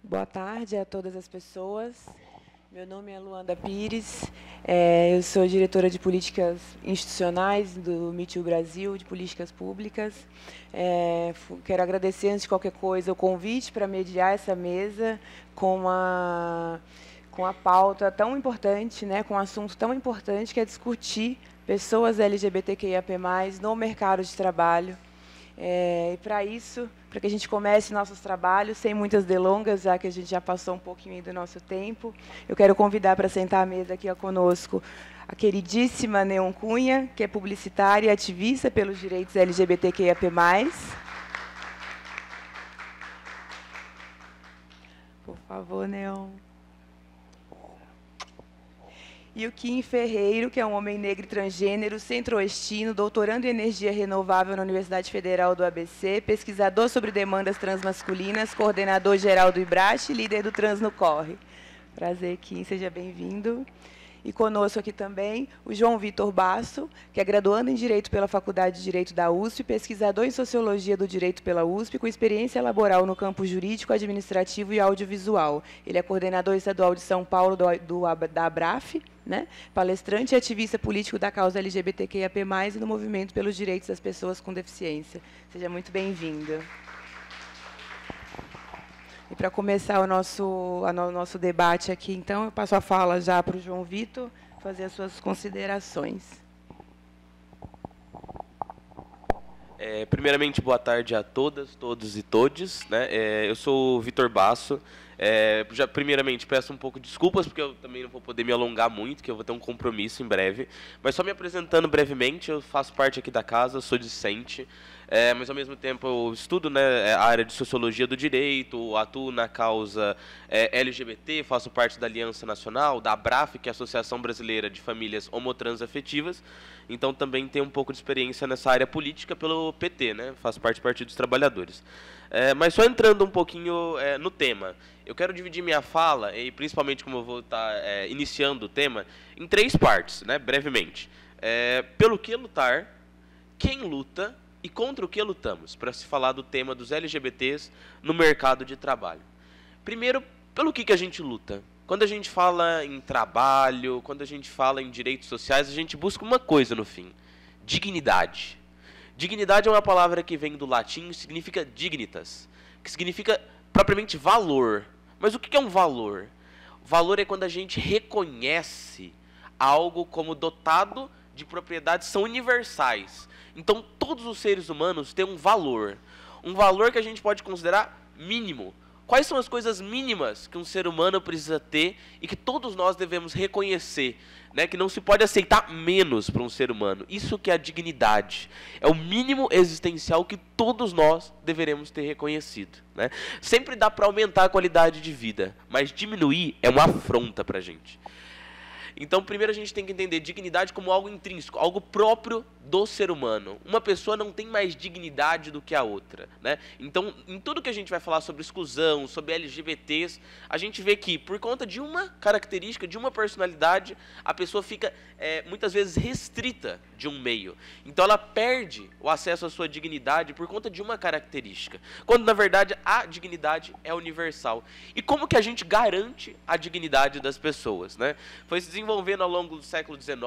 Boa tarde a todas as pessoas. Meu nome é Luanda Pires, eu sou diretora de políticas institucionais do Me Too Brasil, de políticas públicas. Quero agradecer, antes de qualquer coisa, o convite para mediar essa mesa com a pauta tão importante, né, com um assunto tão importante, que é discutir pessoas LGBTQIAP+, no mercado de trabalho. E para isso, para que a gente comece nossos trabalhos, sem muitas delongas, já que a gente já passou um pouquinho do nosso tempo, eu quero convidar para sentar à mesa aqui conosco a queridíssima Neon Cunha, que é publicitária e ativista pelos direitos LGBTQIAP+. Por favor, Neon. E o Kim Ferreiro, que é um homem negro e transgênero, centro-oestino, doutorando em energia renovável na Universidade Federal do ABC, pesquisador sobre demandas transmasculinas, coordenador geral do IBRASH e líder do Trans no Corre. Prazer, Kim, seja bem-vindo. E conosco aqui também o João Vitor Basso, que é graduando em Direito pela Faculdade de Direito da USP, pesquisador em Sociologia do Direito pela USP, com experiência laboral no campo jurídico, administrativo e audiovisual. Ele é coordenador estadual de São Paulo da ABRAF, né? Palestrante e ativista político da causa LGBTQIAP+, e no movimento pelos direitos das pessoas com deficiência. Seja muito bem-vindo. E para começar o nosso debate aqui, então, eu passo a fala já para o João Vitor fazer as suas considerações. Primeiramente, boa tarde a todas, todos e todes, né? Eu sou o Vitor Basso. Primeiramente, peço um pouco de desculpas, porque eu também não vou poder me alongar muito, que eu vou ter um compromisso em breve. Mas só me apresentando brevemente, eu faço parte aqui da casa, sou discente. Mas, ao mesmo tempo, eu estudo, né, a área de Sociologia do Direito, atuo na causa LGBT, faço parte da Aliança Nacional, da ABRAF, que é a Associação Brasileira de Famílias Homotransafetivas. Então, também tenho um pouco de experiência nessa área política pelo PT, né, faço parte do Partido dos Trabalhadores. Mas só entrando um pouquinho no tema, eu quero dividir minha fala, e principalmente como eu vou estar iniciando o tema, em 3 partes, né, brevemente. Pelo que lutar, quem luta e contra o que lutamos, para se falar do tema dos LGBTs no mercado de trabalho. Primeiro, pelo que a gente luta? Quando a gente fala em trabalho, quando a gente fala em direitos sociais, a gente busca uma coisa no fim: dignidade. Dignidade é uma palavra que vem do latim e significa dignitas, que significa propriamente valor. Mas o que é um valor? Valor é quando a gente reconhece algo como dotado de propriedades que são universais. Então, todos os seres humanos têm um valor que a gente pode considerar mínimo. Quais são as coisas mínimas que um ser humano precisa ter e que todos nós devemos reconhecer, né? Que não se pode aceitar menos para um ser humano. Isso que é a dignidade. É o mínimo existencial que todos nós deveremos ter reconhecido, né? Sempre dá para aumentar a qualidade de vida, mas diminuir é uma afronta para a gente. Então, primeiro a gente tem que entender dignidade como algo intrínseco, algo próprio do ser humano. Uma pessoa não tem mais dignidade do que a outra, né? Então, em tudo que a gente vai falar sobre exclusão, sobre LGBTs, a gente vê que, por conta de uma característica, de uma personalidade, a pessoa fica, muitas vezes, restrita de um meio. Então, ela perde o acesso à sua dignidade por conta de uma característica, quando, na verdade, a dignidade é universal. E como que a gente garante a dignidade das pessoas, né? Foi se desenvolvendo ao longo do século XIX,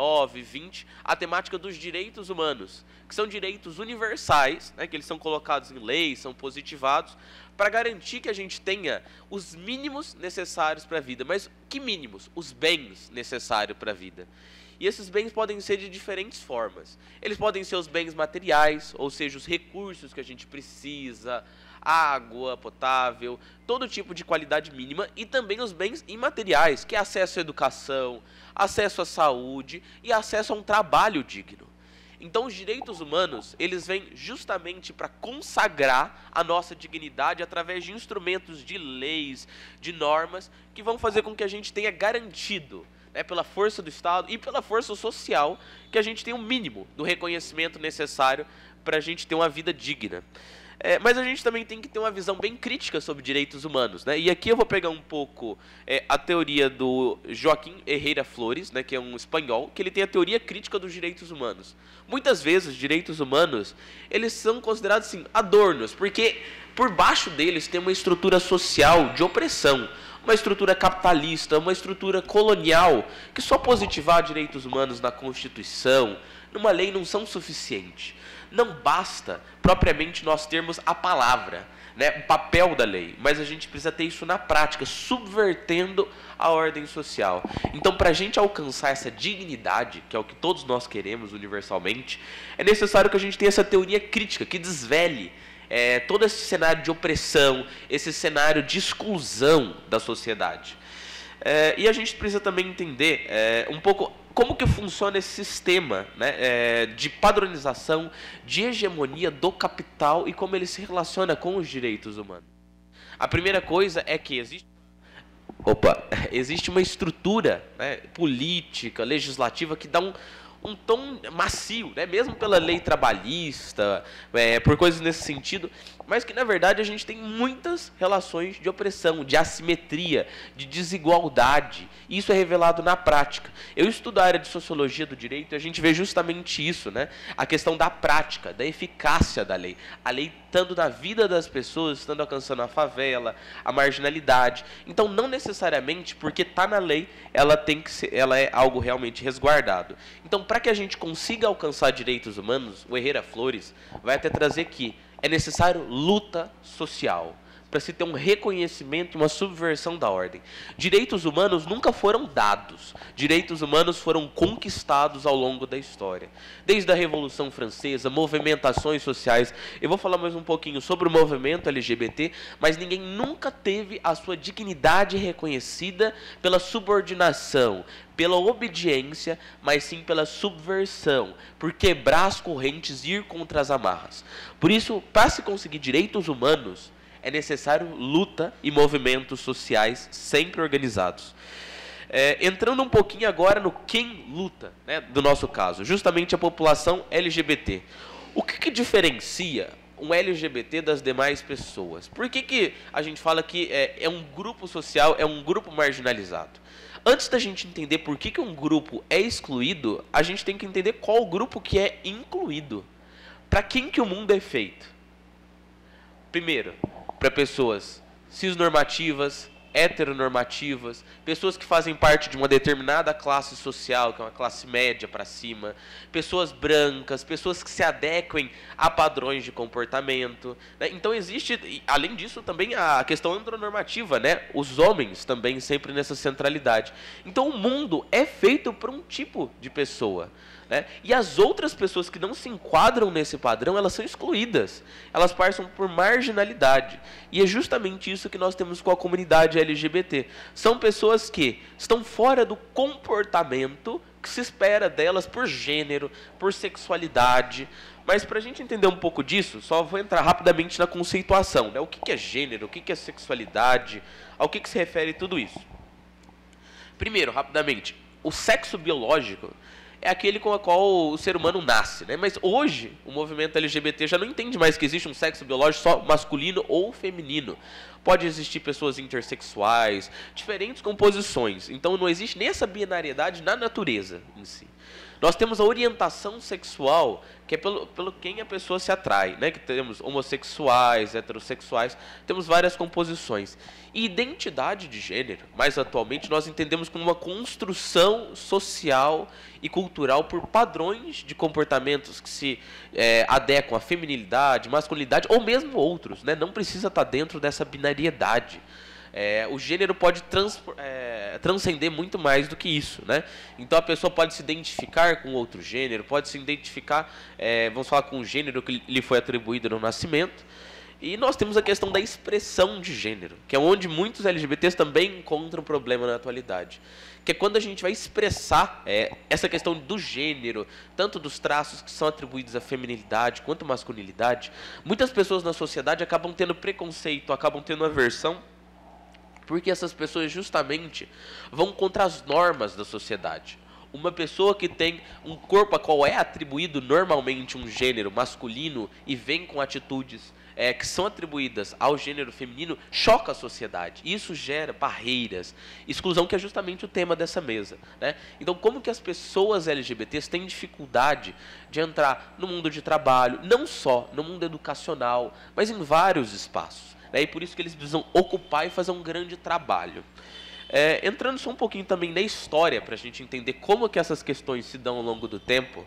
XX, a temática dos direitos humanos, que são direitos universais, né, que eles são colocados em leis, são positivados, para garantir que a gente tenha os mínimos necessários para a vida. Mas que mínimos? Os bens necessários para a vida. E esses bens podem ser de diferentes formas. Eles podem ser os bens materiais, ou seja, os recursos que a gente precisa, água potável, todo tipo de qualidade mínima, e também os bens imateriais, que é acesso à educação, acesso à saúde e acesso a um trabalho digno. Então, os direitos humanos, eles vêm justamente para consagrar a nossa dignidade através de instrumentos de leis, de normas, que vão fazer com que a gente tenha garantido, né, pela força do Estado e pela força social, que a gente tenha um mínimo do reconhecimento necessário para a gente ter uma vida digna. Mas a gente também tem que ter uma visão bem crítica sobre direitos humanos, né? E aqui eu vou pegar um pouco a teoria do Joaquim Herrera Flores, né, que é um espanhol, que ele tem a teoria crítica dos direitos humanos. Muitas vezes os direitos humanos, eles são considerados assim, adornos, porque Por baixo deles tem uma estrutura social de opressão, uma estrutura capitalista, uma estrutura colonial, que só positivar direitos humanos na Constituição, numa lei, não são suficientes. Não basta, propriamente, nós termos a palavra, né, o papel da lei, mas a gente precisa ter isso na prática, subvertendo a ordem social. Então, para a gente alcançar essa dignidade, que é o que todos nós queremos universalmente, é necessário que a gente tenha essa teoria crítica, que desvele todo esse cenário de opressão, esse cenário de exclusão da sociedade. E a gente precisa também entender um pouco como que funciona esse sistema, né, de padronização, de hegemonia do capital e como ele se relaciona com os direitos humanos. A primeira coisa é que existe uma estrutura, né, política, legislativa, que dá um tom macio, né? Mesmo pela lei trabalhista, por coisas nesse sentido, mas que, na verdade, a gente tem muitas relações de opressão, de assimetria, de desigualdade. E isso é revelado na prática. Eu estudo a área de sociologia do direito e a gente vê justamente isso, né? A questão da prática, da eficácia da lei. A lei estando na vida das pessoas, estando alcançando a favela, a marginalidade. Então, não necessariamente porque está na lei, ela é algo realmente resguardado. Então, para que a gente consiga alcançar direitos humanos, o Herrera Flores vai até trazer que é necessário luta social, para se ter um reconhecimento, uma subversão da ordem. Direitos humanos nunca foram dados. Direitos humanos foram conquistados ao longo da história. Desde a Revolução Francesa, movimentações sociais. Eu vou falar mais um pouquinho sobre o movimento LGBT, mas ninguém nunca teve a sua dignidade reconhecida pela subordinação, pela obediência, mas sim pela subversão, por quebrar as correntes e ir contra as amarras. Por isso, para se conseguir direitos humanos, é necessário luta e movimentos sociais sempre organizados. Entrando um pouquinho agora no quem luta, né, do nosso caso, justamente a população LGBT. O que diferencia um LGBT das demais pessoas? Por que a gente fala que é um grupo social, é um grupo marginalizado? Antes da gente entender por que um grupo é excluído, a gente tem que entender qual grupo que é incluído. Para quem que o mundo é feito? Primeiro, para pessoas cisnormativas, heteronormativas, pessoas que fazem parte de uma determinada classe social, que é uma classe média para cima, pessoas brancas, pessoas que se adequem a padrões de comportamento, né? Então existe, além disso, também a questão andronormativa, né? Os homens também sempre nessa centralidade. Então o mundo é feito por um tipo de pessoa, né? E as outras pessoas que não se enquadram nesse padrão, elas são excluídas. Elas passam por marginalidade. E é justamente isso que nós temos com a comunidade LGBT. São pessoas que estão fora do comportamento que se espera delas por gênero, por sexualidade. Mas para a gente entender um pouco disso, só vou entrar rapidamente na conceituação, né? O que é gênero, o que é sexualidade, ao que se refere tudo isso. Primeiro, rapidamente, o sexo biológico é aquele com o qual o ser humano nasce, né? Mas hoje o movimento LGBT já não entende mais que existe um sexo biológico só masculino ou feminino. Pode existir pessoas intersexuais, diferentes composições. Então não existe nem essa binariedade na natureza em si. Nós temos a orientação sexual, que é pelo quem a pessoa se atrai, né? Que temos homossexuais, heterossexuais, temos várias composições. E identidade de gênero, mais atualmente, nós entendemos como uma construção social e cultural por padrões de comportamentos que se adequam à feminilidade, masculinidade, ou mesmo outros, né? Não precisa estar dentro dessa binariedade. O gênero pode transcender muito mais do que isso, né? Então a pessoa pode se identificar com outro gênero, pode se identificar, vamos falar, com o gênero que lhe foi atribuído no nascimento. E nós temos a questão da expressão de gênero, que é onde muitos LGBTs também encontram problema na atualidade. Que é quando a gente vai expressar essa questão do gênero, tanto dos traços que são atribuídos à feminilidade quanto à masculinidade. Muitas pessoas na sociedade acabam tendo preconceito, acabam tendo aversão, porque essas pessoas justamente vão contra as normas da sociedade. Uma pessoa que tem um corpo a qual é atribuído normalmente um gênero masculino e vem com atitudes que são atribuídas ao gênero feminino choca a sociedade. Isso gera barreiras, exclusão, que é justamente o tema dessa mesa, né? Então, como que as pessoas LGBTs têm dificuldade de entrar no mundo de trabalho, não só no mundo educacional, mas em vários espaços, né? E por isso que eles precisam ocupar e fazer um grande trabalho. Entrando só um pouquinho também na história, para a gente entender como que essas questões se dão ao longo do tempo.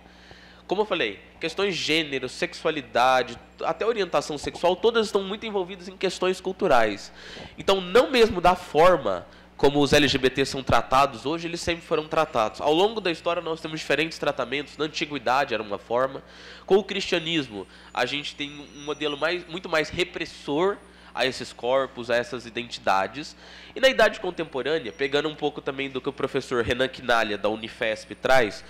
Como eu falei, questões de gênero, sexualidade, até orientação sexual, todas estão muito envolvidas em questões culturais. Então, não mesmo da forma como os LGBTs são tratados hoje, eles sempre foram tratados. Ao longo da história, nós temos diferentes tratamentos. Na antiguidade era uma forma. Com o cristianismo, a gente tem um modelo muito mais repressor a esses corpos, a essas identidades. E na idade contemporânea, pegando um pouco também do que o professor Renan Quinalha, da Unifesp, traz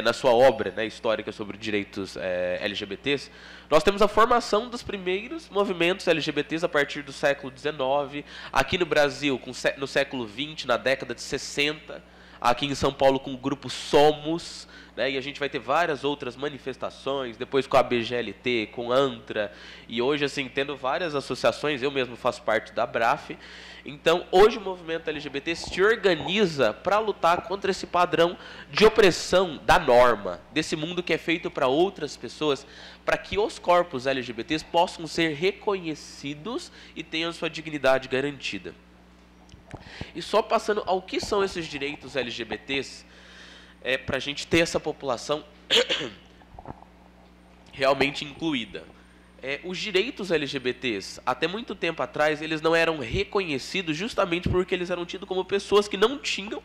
na sua obra, né, histórica sobre direitos LGBTs, nós temos a formação dos primeiros movimentos LGBTs a partir do século XIX, aqui no Brasil, no século XX, na década de 60, aqui em São Paulo com o grupo Somos, né, e a gente vai ter várias outras manifestações, depois com a BGLT, com a ANTRA, e hoje, assim, tendo várias associações, eu mesmo faço parte da BRAF. Então, hoje o movimento LGBT se organiza para lutar contra esse padrão de opressão da norma, desse mundo que é feito para outras pessoas, para que os corpos LGBTs possam ser reconhecidos e tenham sua dignidade garantida. E só passando ao que são esses direitos LGBTs, para a gente ter essa população realmente incluída. Os direitos LGBTs, até muito tempo atrás, eles não eram reconhecidos justamente porque eles eram tidos como pessoas que não tinham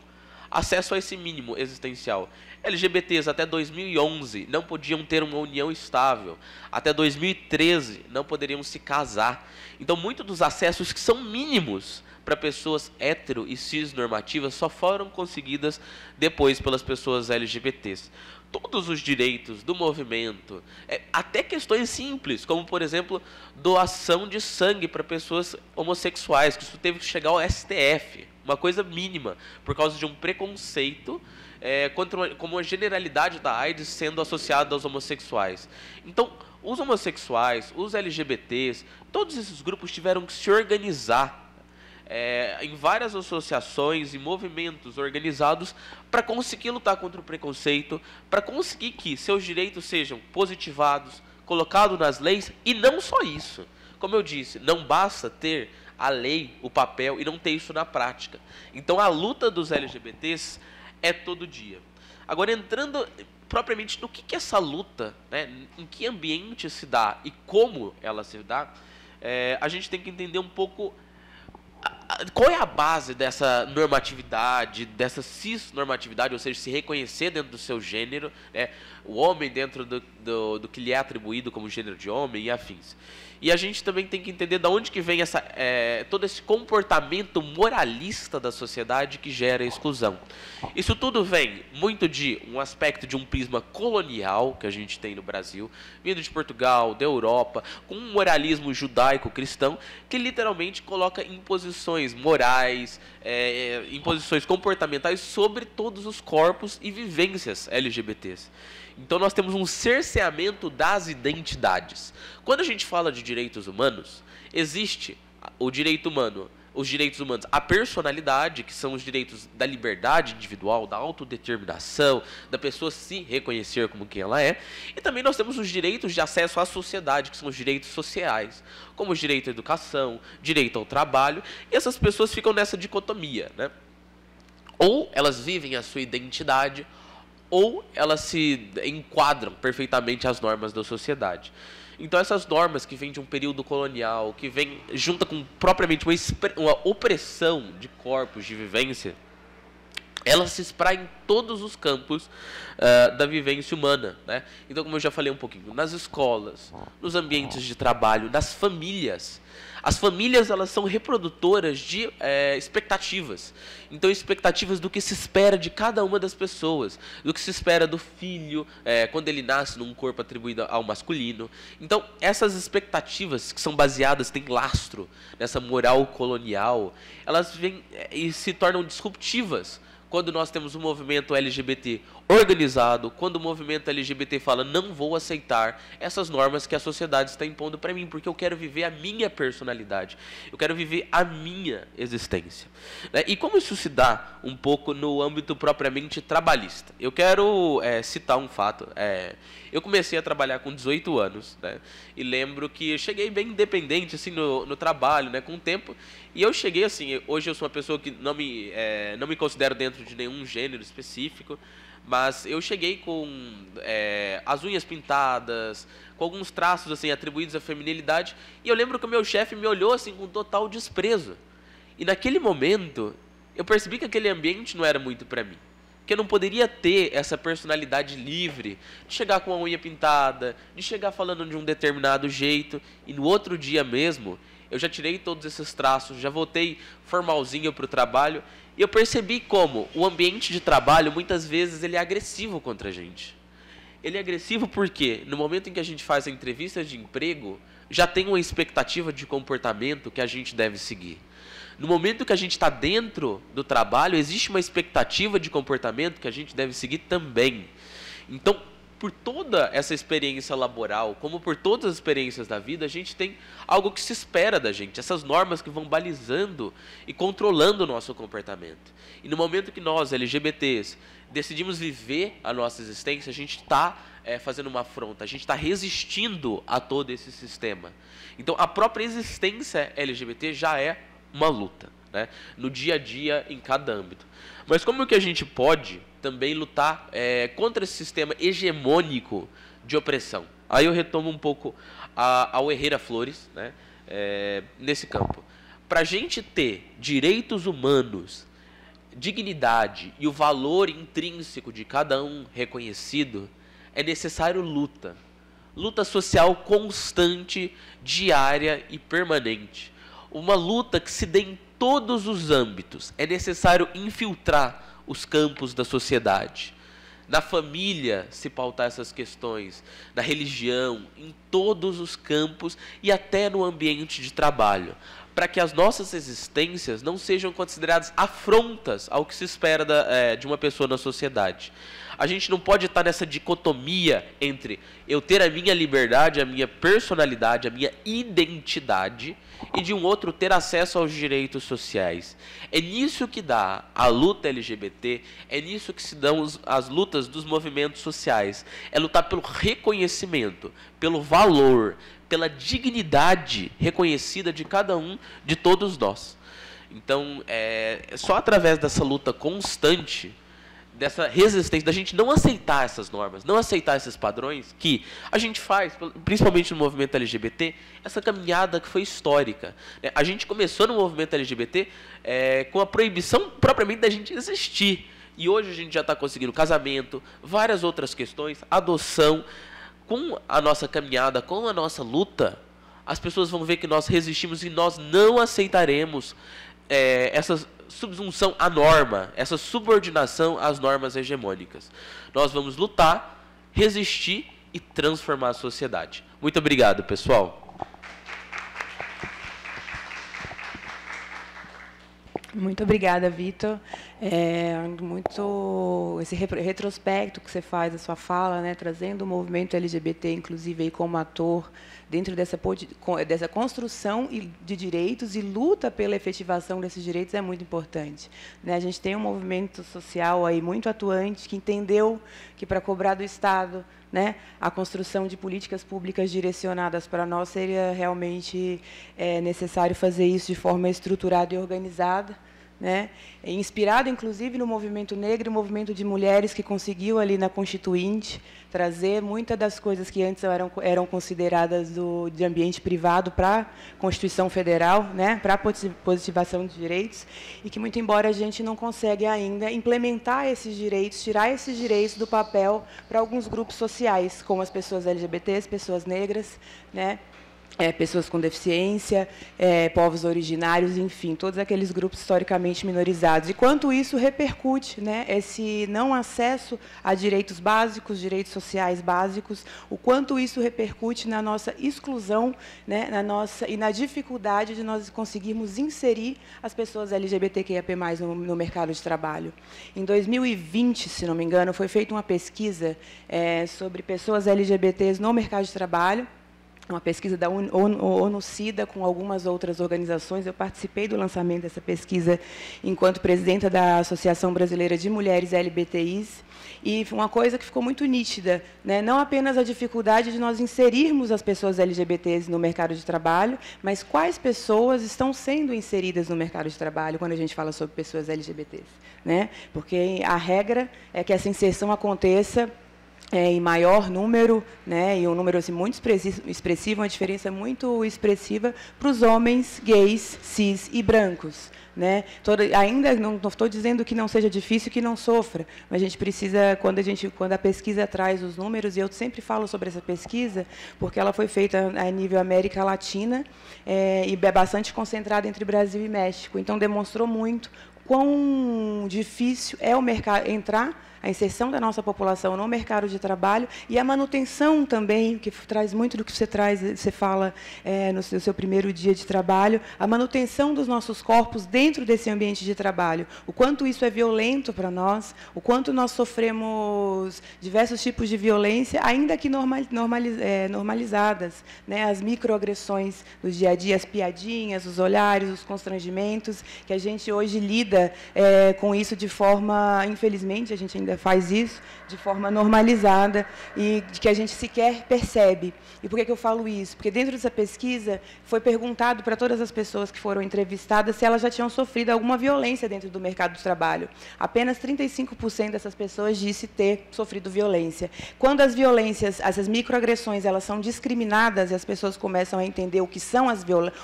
acesso a esse mínimo existencial. LGBTs até 2011 não podiam ter uma união estável. Até 2013 não poderiam se casar. Então, muitos dos acessos que são mínimos para pessoas hétero e cisnormativas só foram conseguidas depois pelas pessoas LGBTs. Todos os direitos do movimento, até questões simples, como, por exemplo, doação de sangue para pessoas homossexuais, que isso teve que chegar ao STF, uma coisa mínima, por causa de um preconceito, como a generalidade da AIDS sendo associada aos homossexuais. Então, os homossexuais, os LGBTs, todos esses grupos tiveram que se organizar em várias associações e movimentos organizados para conseguir lutar contra o preconceito, para conseguir que seus direitos sejam positivados, colocados nas leis, e não só isso. Como eu disse, não basta ter a lei, o papel, e não ter isso na prática. Então a luta dos LGBTs é todo dia. Agora, entrando propriamente no que é essa luta, né, em que ambiente se dá e como ela se dá, a gente tem que entender um pouco qual é a base dessa normatividade, dessa cisnormatividade, ou seja, se reconhecer dentro do seu gênero, né, o homem dentro do que lhe é atribuído como gênero de homem e afins. E a gente também tem que entender de onde que vem todo esse comportamento moralista da sociedade que gera a exclusão. Isso tudo vem muito de um aspecto de um prisma colonial que a gente tem no Brasil, vindo de Portugal, da Europa, com um moralismo judaico-cristão que literalmente coloca imposições morais, imposições comportamentais sobre todos os corpos e vivências LGBTs. Então nós temos um cerceamento das identidades. Quando a gente fala de direitos humanos, existe o direito humano, os direitos humanos, a personalidade, que são os direitos da liberdade individual, da autodeterminação, da pessoa se reconhecer como quem ela é, e também nós temos os direitos de acesso à sociedade, que são os direitos sociais, como o direito à educação, direito ao trabalho, e essas pessoas ficam nessa dicotomia, né? Ou elas vivem a sua identidade, ou elas se enquadram perfeitamente às normas da sociedade. Então essas normas que vêm de um período colonial, que vem junta com propriamente uma opressão de corpos, de vivência, elas se espraem em todos os campos da vivência humana, né? Então, como eu já falei um pouquinho, nas escolas, nos ambientes de trabalho, nas famílias. As famílias, elas são reprodutoras de expectativas. Então, expectativas do que se espera de cada uma das pessoas, do que se espera do filho quando ele nasce num corpo atribuído ao masculino. Então, essas expectativas que são baseadas, têm lastro nessa moral colonial, elas vêm e se tornam disruptivas quando nós temos um movimento LGBT organizado, quando o movimento LGBT fala não vou aceitar essas normas que a sociedade está impondo para mim, porque eu quero viver a minha personalidade, eu quero viver a minha existência. E como isso se dá um pouco no âmbito propriamente trabalhista? Eu quero citar um fato. Eu comecei a trabalhar com 18 anos, né? E lembro que eu cheguei bem independente assim, no trabalho, né, com o tempo. E eu cheguei assim, hoje eu sou uma pessoa que não me considero dentro de nenhum gênero específico, mas eu cheguei com as unhas pintadas, com alguns traços assim, atribuídos à feminilidade, e eu lembro que o meu chefe me olhou assim, com total desprezo. E naquele momento, eu percebi que aquele ambiente não era muito para mim. Que eu não poderia ter essa personalidade livre de chegar com a unha pintada, de chegar falando de um determinado jeito, e no outro dia mesmo, eu já tirei todos esses traços, já voltei formalzinho para o trabalho, e eu percebi como o ambiente de trabalho, muitas vezes, ele é agressivo contra a gente. Ele é agressivo porque, no momento em que a gente faz a entrevista de emprego, já tem uma expectativa de comportamento que a gente deve seguir. No momento que a gente está dentro do trabalho, existe uma expectativa de comportamento que a gente deve seguir também. Então, por toda essa experiência laboral, como por todas as experiências da vida, a gente tem algo que se espera da gente, essas normas que vão balizando e controlando o nosso comportamento. E no momento que nós, LGBTs, decidimos viver a nossa existência, a gente está fazendo uma afronta, a gente está resistindo a todo esse sistema. Então, a própria existência LGBT já é uma luta, né? No dia a dia, em cada âmbito. Mas como que a gente pode também lutar contra esse sistema hegemônico de opressão? Aí eu retomo um pouco ao Herrera Flores, né? Nesse campo. Para a gente ter direitos humanos, dignidade e o valor intrínseco de cada um reconhecido, é necessário luta. Luta social constante, diária e permanente. Uma luta que se dê em todos os âmbitos. É necessário infiltrar os campos da sociedade. Na família, se pautar essas questões. Na religião, em todos os campos e até no ambiente de trabalho. Para que as nossas existências não sejam consideradas afrontas ao que se espera de uma pessoa na sociedade. A gente não pode estar nessa dicotomia entre eu ter a minha liberdade, a minha personalidade, a minha identidade, e de um outro ter acesso aos direitos sociais. É nisso que dá a luta LGBT, é nisso que se dão as lutas dos movimentos sociais. É lutar pelo reconhecimento, pelo valor, pela dignidade reconhecida de cada um, de todos nós. Então, só através dessa luta constante, dessa resistência, da gente não aceitar essas normas, não aceitar esses padrões, que a gente faz, principalmente no movimento LGBT, essa caminhada que foi histórica. A gente começou no movimento LGBT com a proibição propriamente da gente existir. E hoje a gente já está conseguindo casamento, várias outras questões, adoção. Com a nossa caminhada, com a nossa luta, as pessoas vão ver que nós resistimos e nós não aceitaremos essa subsunção à norma, essa subordinação às normas hegemônicas. Nós vamos lutar, resistir e transformar a sociedade. Muito obrigado, pessoal. Muito obrigada, Vitor. Muito esse retrospecto que você faz da sua fala, né, trazendo o movimento LGBT, inclusive aí como ator, dentro dessa construção de direitos e luta pela efetivação desses direitos é muito importante. Né? A gente tem um movimento social aí muito atuante que entendeu que para cobrar do Estado, né, a construção de políticas públicas direcionadas para nós seria realmente necessário fazer isso de forma estruturada e organizada, né? Inspirado, inclusive, no movimento negro, o movimento de mulheres que conseguiu, ali na Constituinte, trazer muitas das coisas que antes eram consideradas de ambiente privado para a Constituição Federal, né? Para a positivação de direitos, e que, muito embora a gente não consegue ainda implementar esses direitos, tirar esses direitos do papel para alguns grupos sociais, como as pessoas LGBTs, pessoas negras, né? pessoas com deficiência, povos originários, enfim, todos aqueles grupos historicamente minorizados. E quanto isso repercute, né, esse não acesso a direitos básicos, direitos sociais básicos, o quanto isso repercute na nossa exclusão, né, e na dificuldade de nós conseguirmos inserir as pessoas LGBTQIAP+, no mercado de trabalho. Em 2020, se não me engano, foi feita uma pesquisa sobre pessoas LGBTs no mercado de trabalho, uma pesquisa da ONU-SIDA com algumas outras organizações. Eu participei do lançamento dessa pesquisa enquanto presidenta da Associação Brasileira de Mulheres LGBTIs, e uma coisa que ficou muito nítida, né, não apenas a dificuldade de nós inserirmos as pessoas LGBTs no mercado de trabalho, mas quais pessoas estão sendo inseridas no mercado de trabalho quando a gente fala sobre pessoas LGBTs, né? Porque a regra é que essa inserção aconteça em maior número, né, e um número assim, muito expressivo, uma diferença muito expressiva para os homens gays, cis e brancos. Né? Ainda não estou dizendo que não seja difícil, que não sofra, mas a gente precisa, quando a pesquisa traz os números, e eu sempre falo sobre essa pesquisa, porque ela foi feita a nível América Latina e é bastante concentrada entre Brasil e México, então demonstrou muito quão difícil é o mercado a inserção da nossa população no mercado de trabalho e a manutenção também, que traz muito do que você fala no seu primeiro dia de trabalho, a manutenção dos nossos corpos dentro desse ambiente de trabalho. O quanto isso é violento para nós, o quanto nós sofremos diversos tipos de violência, ainda que normalizadas, né? As microagressões do dia a dia, as piadinhas, os olhares, os constrangimentos, que a gente hoje lida com isso de forma, infelizmente, a gente ainda faz isso de forma normalizada e de que a gente sequer percebe. E por que eu falo isso? Porque dentro dessa pesquisa foi perguntado para todas as pessoas que foram entrevistadas se elas já tinham sofrido alguma violência dentro do mercado de trabalho. Apenas 35% dessas pessoas disse ter sofrido violência. Quando as violências, essas microagressões, elas são discriminadas e as pessoas começam a entender o que são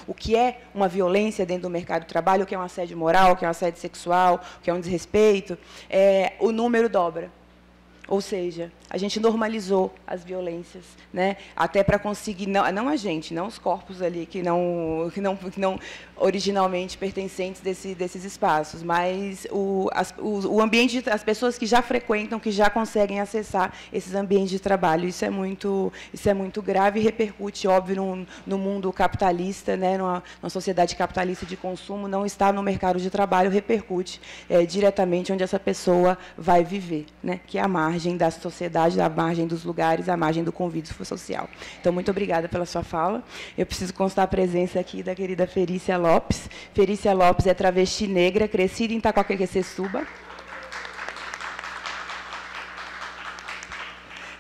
o que é uma violência dentro do mercado de trabalho, o que é um assédio moral, o que é um assédio sexual, o que é um desrespeito, o número dobra. Ou seja, a gente normalizou as violências, né? Até para conseguir, não a gente, não os corpos ali que não originalmente pertencentes desses espaços, mas o ambiente, as pessoas que já frequentam, que já conseguem acessar esses ambientes de trabalho. Isso é muito grave e repercute, óbvio, no mundo capitalista, né? Numa sociedade capitalista de consumo, não está no mercado de trabalho, repercute diretamente onde essa pessoa vai viver, né? Que é a margem da sociedade, à margem dos lugares, à margem do convívio social. Então, muito obrigada pela sua fala. Eu preciso constar a presença aqui da querida Ferícia Lopes. Ferícia Lopes é travesti negra, crescida em Itaquaquecetuba,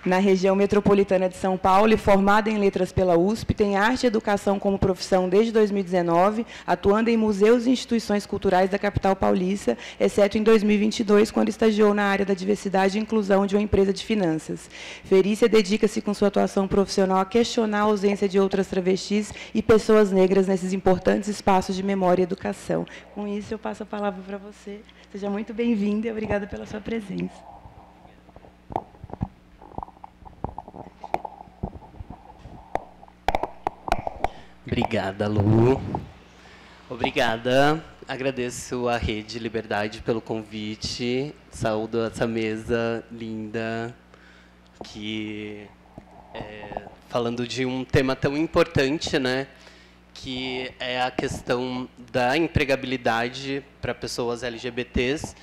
na região metropolitana de São Paulo, e formada em letras pela USP, tem arte e educação como profissão desde 2019, atuando em museus e instituições culturais da capital paulista, exceto em 2022, quando estagiou na área da diversidade e inclusão de uma empresa de finanças. Ferícia dedica-se com sua atuação profissional a questionar a ausência de outras travestis e pessoas negras nesses importantes espaços de memória e educação. Com isso, eu passo a palavra para você. Seja muito bem-vinda e obrigada pela sua presença. Obrigada, Lu. Obrigada. Agradeço à Rede Liberdade pelo convite. Saúdo essa mesa linda, que falando de um tema tão importante, né, que é a questão da empregabilidade para pessoas LGBTs.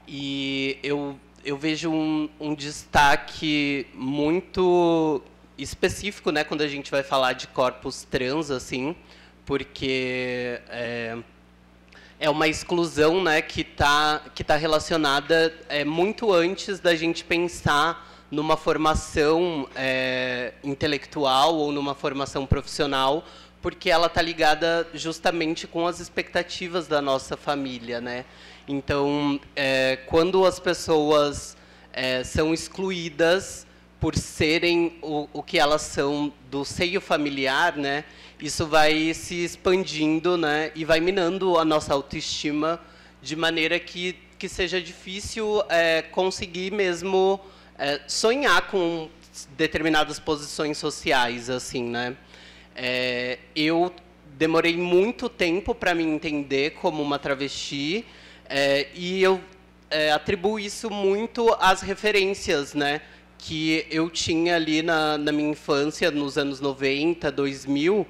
E eu vejo um destaque muito específico, né, quando a gente vai falar de corpos trans, assim, porque é uma exclusão, né, que tá relacionada muito antes da gente pensar numa formação intelectual ou numa formação profissional, porque ela está ligada justamente com as expectativas da nossa família, né? Então, quando as pessoas são excluídas por serem o que elas são do seio familiar, né, isso vai se expandindo, né, e vai minando a nossa autoestima de maneira que seja difícil conseguir mesmo sonhar com determinadas posições sociais, assim, né. eu demorei muito tempo para me entender como uma travesti, e eu atribuo isso muito às referências, né, que eu tinha ali na minha infância, nos anos 90, 2000,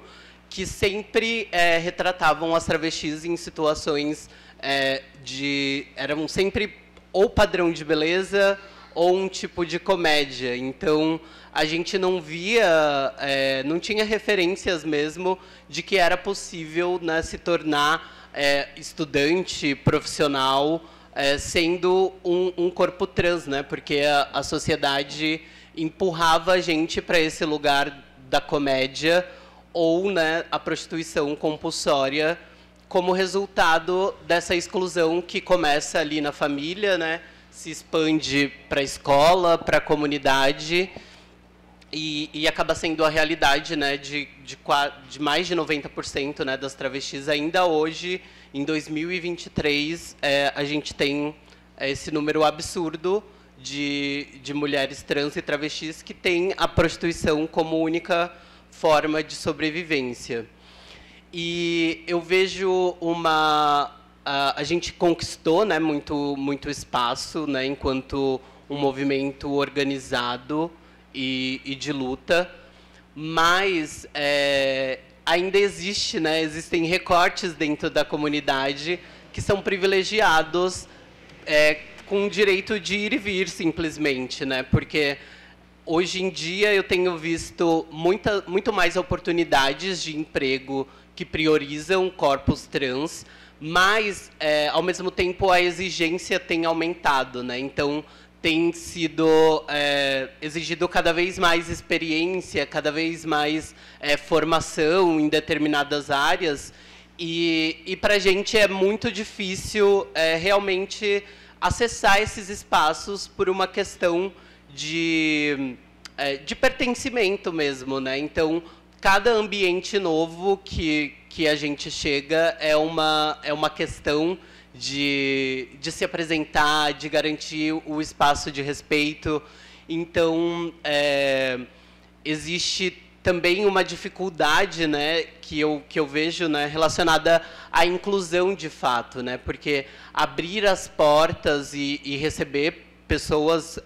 que sempre retratavam as travestis em situações eram sempre ou padrão de beleza ou um tipo de comédia. Então, a gente não via, não tinha referências mesmo de que era possível, né, se tornar estudante, profissional, sendo um corpo trans, né? Porque a sociedade empurrava a gente para esse lugar da comédia ou, né, a prostituição compulsória como resultado dessa exclusão que começa ali na família, né? Se expande para a escola, para a comunidade e acaba sendo a realidade, né, de mais de 90%, né, das travestis ainda hoje, em 2023, a gente tem esse número absurdo de mulheres trans e travestis que têm a prostituição como única forma de sobrevivência. E eu vejo a gente conquistou, né, muito espaço, né, enquanto um movimento organizado e de luta, mas ainda existem recortes dentro da comunidade que são privilegiados com o direito de ir e vir, simplesmente, né? Porque hoje em dia eu tenho visto muito mais oportunidades de emprego que priorizam corpos trans, mas, ao mesmo tempo, a exigência tem aumentado, né? Então, tem sido exigido cada vez mais experiência, cada vez mais formação em determinadas áreas, e para a gente é muito difícil realmente acessar esses espaços por uma questão de pertencimento mesmo, né? Então, cada ambiente novo que a gente chega é uma questão de se apresentar, de garantir o espaço de respeito. Então, existe também uma dificuldade, né, que eu vejo, né, relacionada à inclusão de fato, né, porque abrir as portas e receber pessoas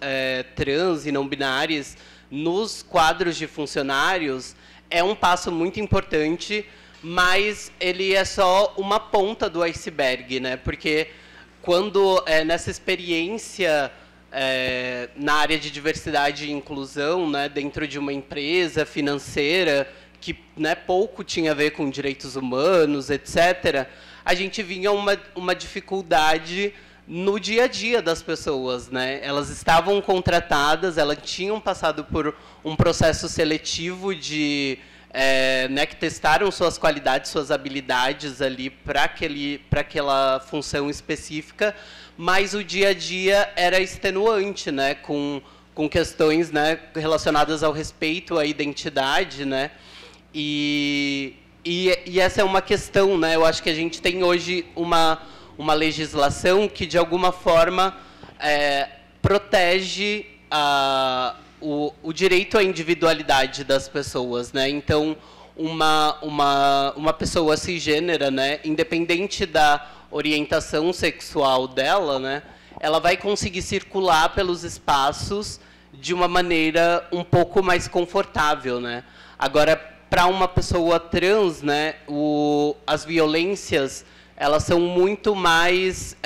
trans e não binárias nos quadros de funcionários é um passo muito importante, mas ele é só uma ponta do iceberg, né? Porque quando nessa experiência na área de diversidade e inclusão, né, dentro de uma empresa financeira que, né, pouco tinha a ver com direitos humanos, etc., a gente vinha uma dificuldade no dia a dia das pessoas, né? Elas estavam contratadas, elas tinham passado por um processo seletivo né, que testaram suas qualidades, suas habilidades ali para aquela função específica, mas o dia a dia era extenuante, né, com questões, né, relacionadas ao respeito à identidade, né, e essa é uma questão, né? Eu acho que a gente tem hoje uma legislação que de alguma forma protege o direito à individualidade das pessoas, né? Então, uma pessoa cisgênera, né, independente da orientação sexual dela, né, ela vai conseguir circular pelos espaços de uma maneira um pouco mais confortável, né? Agora, para uma pessoa trans, né, as violências elas são muito mais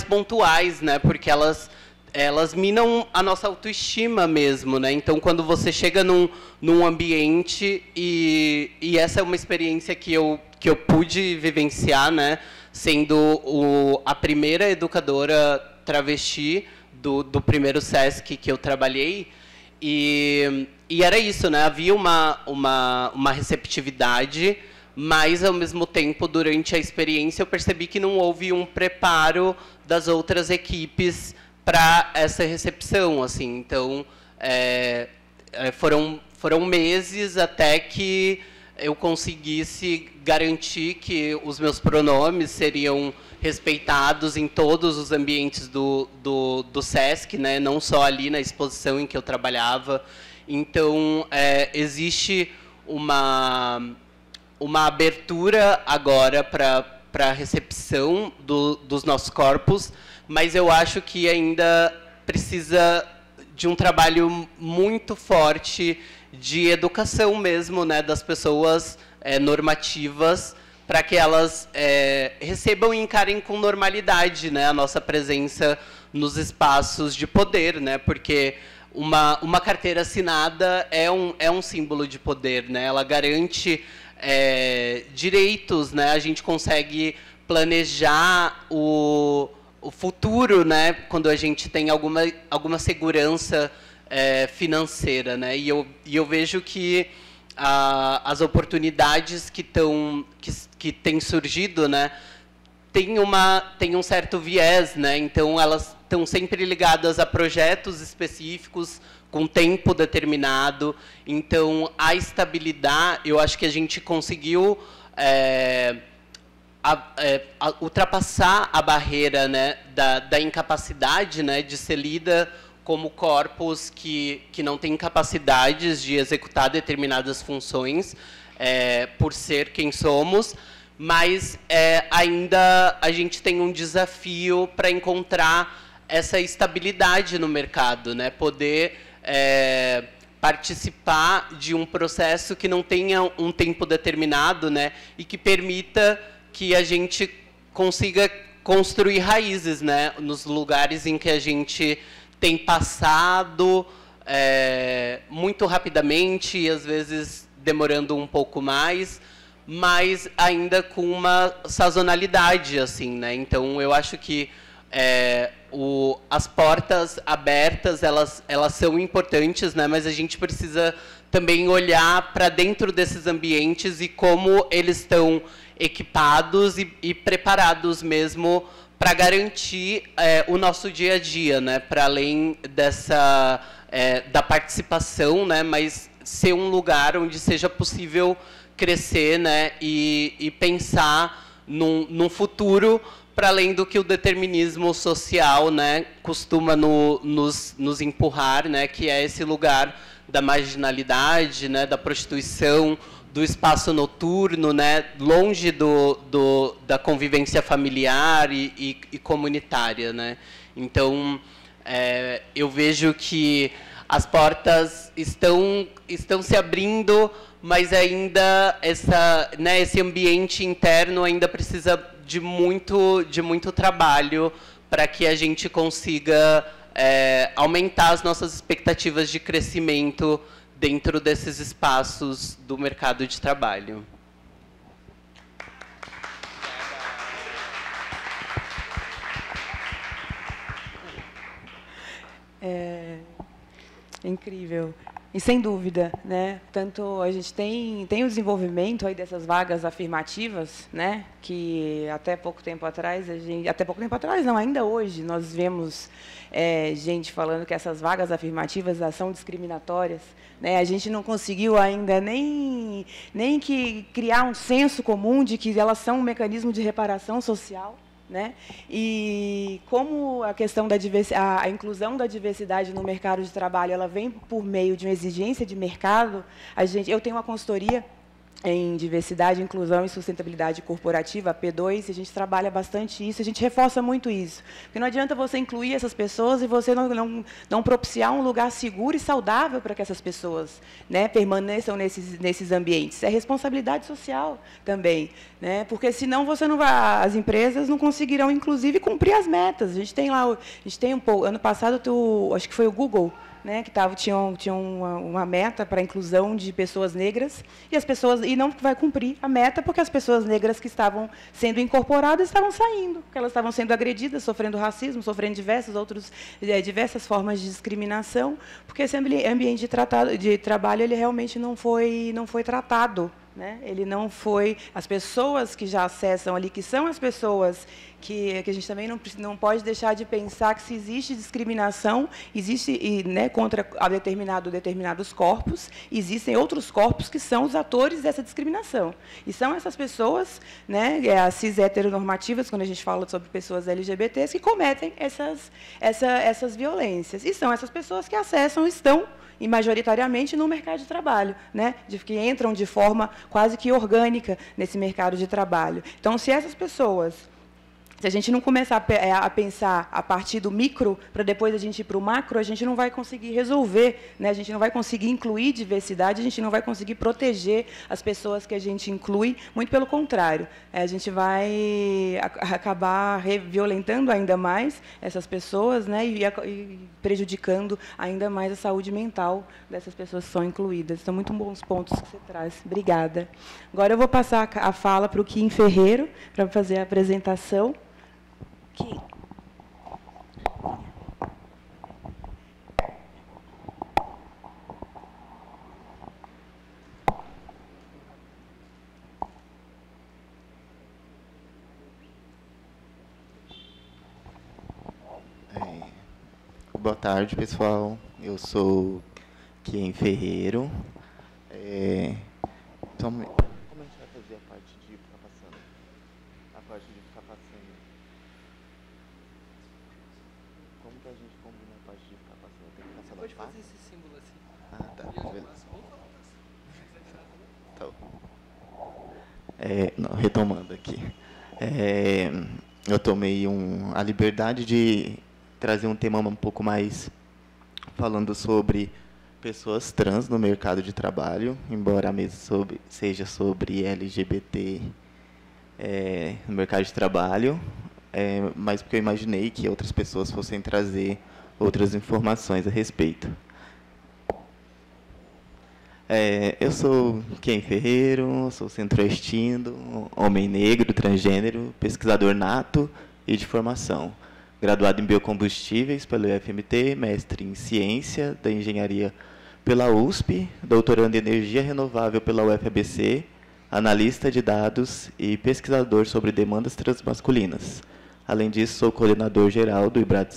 pontuais, né? Porque elas minam a nossa autoestima mesmo, né? Então, quando você chega num ambiente e essa é uma experiência que eu pude vivenciar, né? Sendo a primeira educadora travesti do primeiro SESC que eu trabalhei, e era isso, né? Havia uma receptividade, mas, ao mesmo tempo, durante a experiência, eu percebi que não houve um preparo das outras equipes para essa recepção, assim. Então, foram meses até que eu conseguisse garantir que os meus pronomes seriam respeitados em todos os ambientes do SESC, né? Não só ali na exposição em que eu trabalhava. Então, existe uma abertura agora para a recepção dos nossos corpos, mas eu acho que ainda precisa de um trabalho muito forte de educação mesmo, né, das pessoas normativas, para que elas recebam e encarem com normalidade, né, a nossa presença nos espaços de poder, né, porque uma carteira assinada é um símbolo de poder, né, ela garante direitos, né, a gente consegue planejar o futuro, né, quando a gente tem alguma segurança financeira, né, e eu vejo que as oportunidades que têm surgido, né, tem um certo viés, né, então elas estão sempre ligadas a projetos específicos com tempo determinado. Então a estabilidade, eu acho que a gente conseguiu ultrapassar a barreira, né, da incapacidade, né, de ser lida como corpos que não têm capacidades de executar determinadas funções por ser quem somos, mas ainda a gente tem um desafio para encontrar essa estabilidade no mercado, né, poder participar de um processo que não tenha um tempo determinado, né, e que permita que a gente consiga construir raízes, né, nos lugares em que a gente tem passado muito rapidamente e às vezes demorando um pouco mais, mas ainda com uma sazonalidade, assim, né? Então eu acho que as portas abertas elas são importantes, né? Mas a gente precisa também olhar para dentro desses ambientes e como eles estão equipados e preparados mesmo para garantir o nosso dia a dia, né? Para além da participação, né? Mas ser um lugar onde seja possível crescer, né? E pensar num futuro para além do que o determinismo social, né, costuma nos empurrar, né, que é esse lugar da marginalidade, né, da prostituição, do espaço noturno, né, longe da convivência familiar e comunitária, né. Então, eu vejo que as portas estão se abrindo, mas ainda esse ambiente interno ainda precisa de muito trabalho para que a gente consiga aumentar as nossas expectativas de crescimento dentro desses espaços do mercado de trabalho. Incrível. E sem dúvida, né? Tanto a gente tem o desenvolvimento aí dessas vagas afirmativas, né? Que até pouco tempo atrás ainda hoje nós vemos gente falando que essas vagas afirmativas são discriminatórias, né? A gente não conseguiu ainda nem que criar um senso comum de que elas são um mecanismo de reparação social, né? E como a questão a inclusão da diversidade no mercado de trabalho, ela vem por meio de uma exigência de mercado. Eu tenho uma consultoria em diversidade, inclusão e sustentabilidade corporativa, a P2, a gente trabalha bastante isso, a gente reforça muito isso. Porque não adianta você incluir essas pessoas e você não propiciar um lugar seguro e saudável para que essas pessoas, né, permaneçam nesses ambientes. É responsabilidade social também, né? Porque senão as empresas não conseguirão, inclusive, cumprir as metas. A gente tem ano passado, acho que foi o Google, né, que tinha uma meta para a inclusão de pessoas negras e não vai cumprir a meta porque as pessoas negras que estavam sendo incorporadas estavam saindo, porque elas estavam sendo agredidas, sofrendo racismo, sofrendo diversas formas de discriminação, porque esse ambiente de trabalho ele realmente não foi tratado, né? Ele não foi. As pessoas que já acessam ali, que são as pessoas que a gente também não pode deixar de pensar que se existe discriminação, né, contra determinados corpos, existem outros corpos que são os atores dessa discriminação. E são essas pessoas, né, as cis heteronormativas, quando a gente fala sobre pessoas LGBTs, que cometem essas violências. E são essas pessoas que acessam, estão e majoritariamente no mercado de trabalho, né? Que entram de forma quase que orgânica nesse mercado de trabalho. Então, se essas pessoas... Se a gente não começar a pensar a partir do micro, para depois a gente ir para o macro, a gente não vai conseguir resolver, né? A gente não vai conseguir incluir diversidade, a gente não vai conseguir proteger as pessoas que a gente inclui, muito pelo contrário. A gente vai acabar violentando ainda mais essas pessoas, né? E prejudicando ainda mais a saúde mental dessas pessoas que são incluídas. São muito bons pontos que você traz. Obrigada. Agora eu vou passar a fala para o Kim Ferreiro, para fazer a apresentação. Boa tarde, pessoal. Eu sou Kim Ferreiro. Como a gente vai fazer a parte de ficar passando? A parte de ficar passando. Como que a gente combina a parte de ficar passando? Tem que passar na Pode parte? fazer esse símbolo assim. Ah, tá. Não, retomando aqui. Eu tomei a liberdade de trazer um tema um pouco mais falando sobre pessoas trans no mercado de trabalho, embora a mesa seja sobre LGBT no mercado de trabalho, mas porque eu imaginei que outras pessoas fossem trazer outras informações a respeito. Eu sou Kim Ferreiro, sou centro-oestino, homem negro, transgênero, pesquisador nato e de formação. Graduado em biocombustíveis pelo UFMT, mestre em ciência da engenharia pela USP, doutorando em energia renovável pela UFABC, analista de dados e pesquisador sobre demandas transmasculinas. Além disso, sou coordenador geral do IBRAD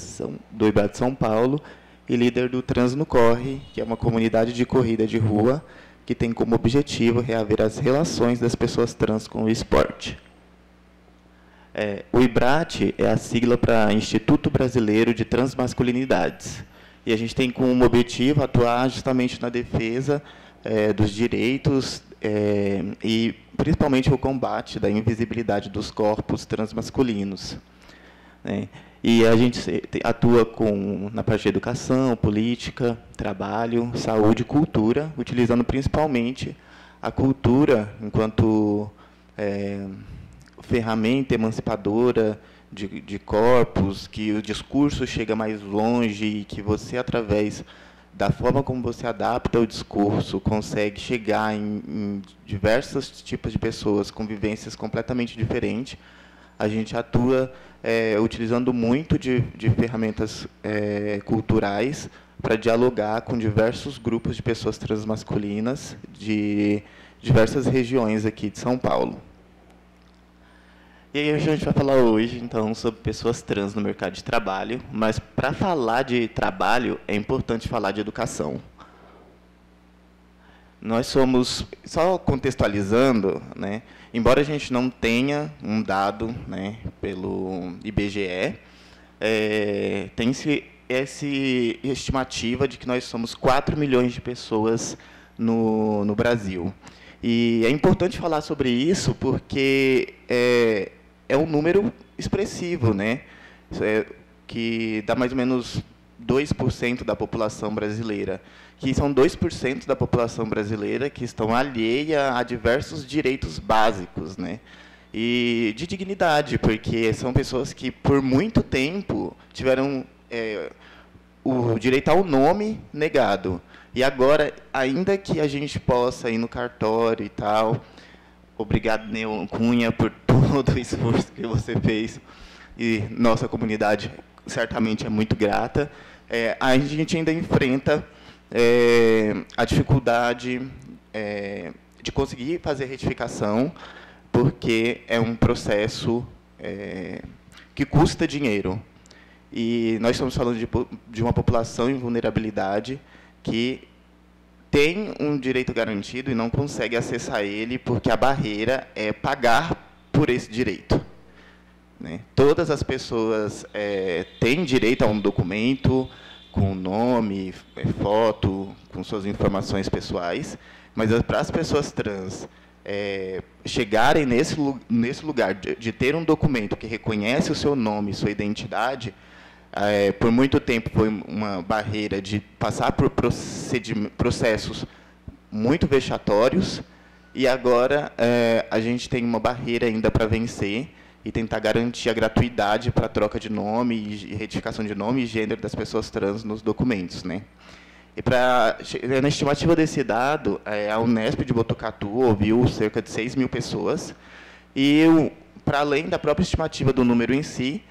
São Paulo e líder do Trans no Corre, que é uma comunidade de corrida de rua que tem como objetivo reaver as relações das pessoas trans com o esporte. O IBRAT é a sigla para Instituto Brasileiro de Transmasculinidades. E a gente tem como objetivo atuar justamente na defesa dos direitos e, principalmente, o combate da invisibilidade dos corpos transmasculinos. E a gente atua na parte de educação, política, trabalho, saúde e cultura, utilizando principalmente a cultura enquanto ferramenta emancipadora de corpos, que o discurso chega mais longe e que você, através da forma como você adapta o discurso, consegue chegar em diversos tipos de pessoas com vivências completamente diferentes. A gente atua utilizando muito de ferramentas culturais para dialogar com diversos grupos de pessoas transmasculinas de diversas regiões aqui de São Paulo. E aí a gente vai falar hoje, então, sobre pessoas trans no mercado de trabalho, mas para falar de trabalho é importante falar de educação. Nós somos, só contextualizando, né, embora a gente não tenha um dado, né, pelo IBGE, tem-se essa estimativa de que nós somos 4 milhões de pessoas no Brasil. E é importante falar sobre isso porque é um número expressivo, né, que dá mais ou menos 2% da população brasileira, que são 2% da população brasileira que estão alheia a diversos direitos básicos, né, e de dignidade, porque são pessoas que, por muito tempo, tiveram o direito ao nome negado. E agora, ainda que a gente possa ir no cartório e tal, obrigado, Neo Cunha, por todo o esforço que você fez, e nossa comunidade certamente é muito grata, a gente ainda enfrenta a dificuldade de conseguir fazer retificação, porque é um processo que custa dinheiro. E nós estamos falando de uma população em vulnerabilidade que tem um direito garantido e não consegue acessar ele porque a barreira é pagar por esse direito, né? Todas as pessoas têm direito a um documento, com nome, foto, com suas informações pessoais, mas para as pessoas trans chegarem nesse lugar de ter um documento que reconhece o seu nome e sua identidade, por muito tempo foi uma barreira de passar por processos muito vexatórios, e agora a gente tem uma barreira ainda para vencer e tentar garantir a gratuidade para a troca de nome e retificação de nome e gênero das pessoas trans nos documentos, né? E na estimativa desse dado, a Unesp de Botucatu ouviu cerca de 6 mil pessoas, e para além da própria estimativa do número em si,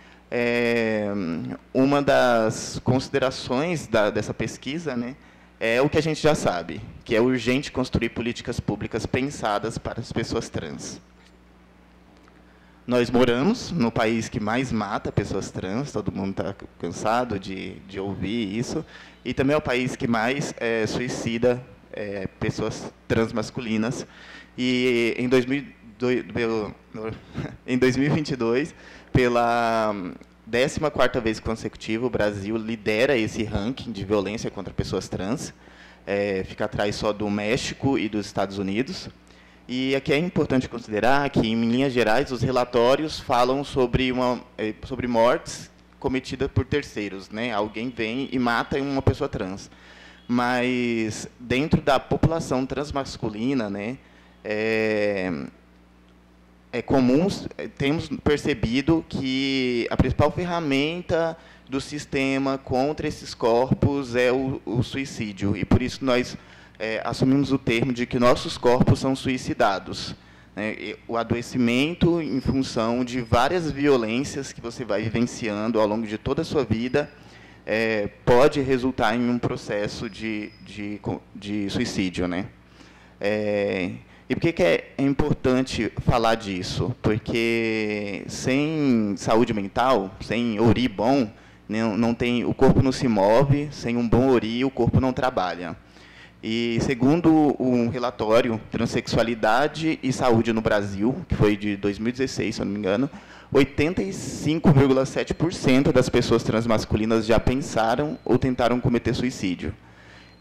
uma das considerações dessa pesquisa, né, é o que a gente já sabe, que é urgente construir políticas públicas pensadas para as pessoas trans. Nós moramos no país que mais mata pessoas trans, todo mundo está cansado de ouvir isso, e também é o país que mais suicida pessoas transmasculinas. E em 2022, pela 14ª vez consecutiva, o Brasil lidera esse ranking de violência contra pessoas trans, fica atrás só do México e dos Estados Unidos. E aqui é importante considerar que, em linhas gerais, os relatórios falam sobre mortes cometidas por terceiros, né? Alguém vem e mata uma pessoa trans. Mas, dentro da população transmasculina, né, temos percebido que a principal ferramenta do sistema contra esses corpos é o suicídio. E, por isso, nós assumimos o termo de que nossos corpos são suicidados, né? O adoecimento em função de várias violências que você vai vivenciando ao longo de toda a sua vida pode resultar em um processo de suicídio, né? E por que é importante falar disso? Porque sem saúde mental, sem ORI bom, o corpo não se move, sem um bom ORI o corpo não trabalha. E, segundo um relatório Transsexualidade e Saúde no Brasil, que foi de 2016, se eu não me engano, 85,7% das pessoas transmasculinas já pensaram ou tentaram cometer suicídio.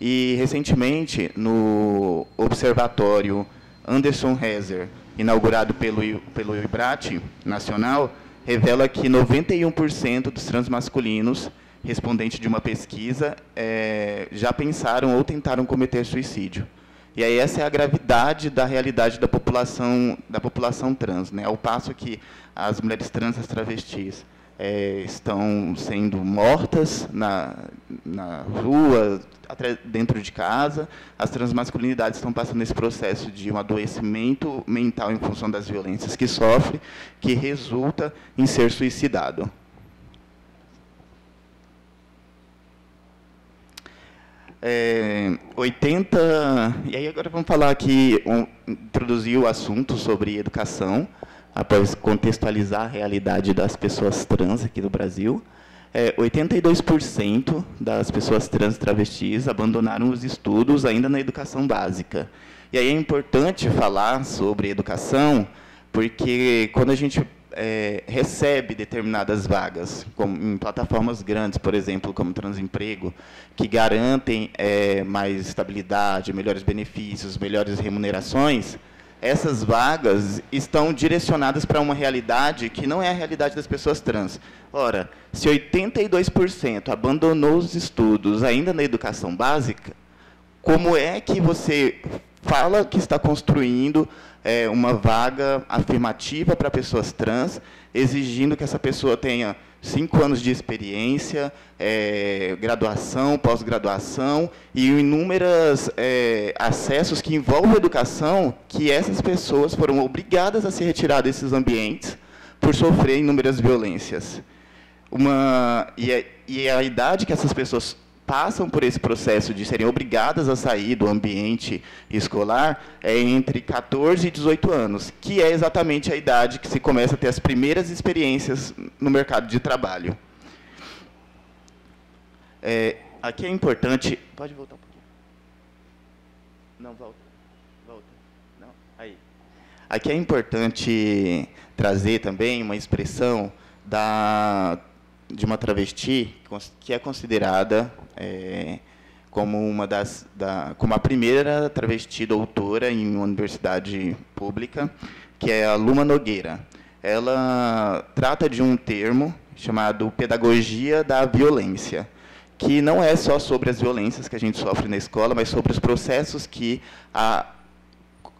E, recentemente, no Observatório Anderson Rezer, inaugurado pelo IBRAT Nacional, revela que 91% dos transmasculinos respondente de uma pesquisa, já pensaram ou tentaram cometer suicídio. E aí essa é a gravidade da realidade da população trans, né? Ao passo que as mulheres trans, as travestis, estão sendo mortas na rua, dentro de casa, as transmasculinidades estão passando esse processo de um adoecimento mental em função das violências que sofre, que resulta em ser suicidado. E aí agora vamos falar aqui, introduzir o assunto sobre educação, após contextualizar a realidade das pessoas trans aqui no Brasil. 82% das pessoas trans e travestis abandonaram os estudos ainda na educação básica. E aí é importante falar sobre educação, porque quando a gente recebe determinadas vagas, como em plataformas grandes, por exemplo, como Transemprego, que garantem mais estabilidade, melhores benefícios, melhores remunerações, essas vagas estão direcionadas para uma realidade que não é a realidade das pessoas trans. Ora, se 82% abandonou os estudos ainda na educação básica, como é que você fala que está construindo uma vaga afirmativa para pessoas trans, exigindo que essa pessoa tenha 5 anos de experiência, graduação, pós-graduação e inúmeros acessos que envolvem a educação, que essas pessoas foram obrigadas a se retirar desses ambientes por sofrer inúmeras violências. E a idade que essas pessoas passam por esse processo de serem obrigadas a sair do ambiente escolar é entre 14 e 18 anos, que é exatamente a idade que se começa a ter as primeiras experiências no mercado de trabalho. Aqui é importante... Pode voltar um pouquinho. Não, volta. Não, aí. Aqui é importante trazer também uma expressão de uma travesti que é considerada como como a primeira travesti doutora em uma universidade pública, que é a Luma Nogueira. Ela trata de um termo chamado pedagogia da violência, que não é só sobre as violências que a gente sofre na escola, mas sobre os processos que a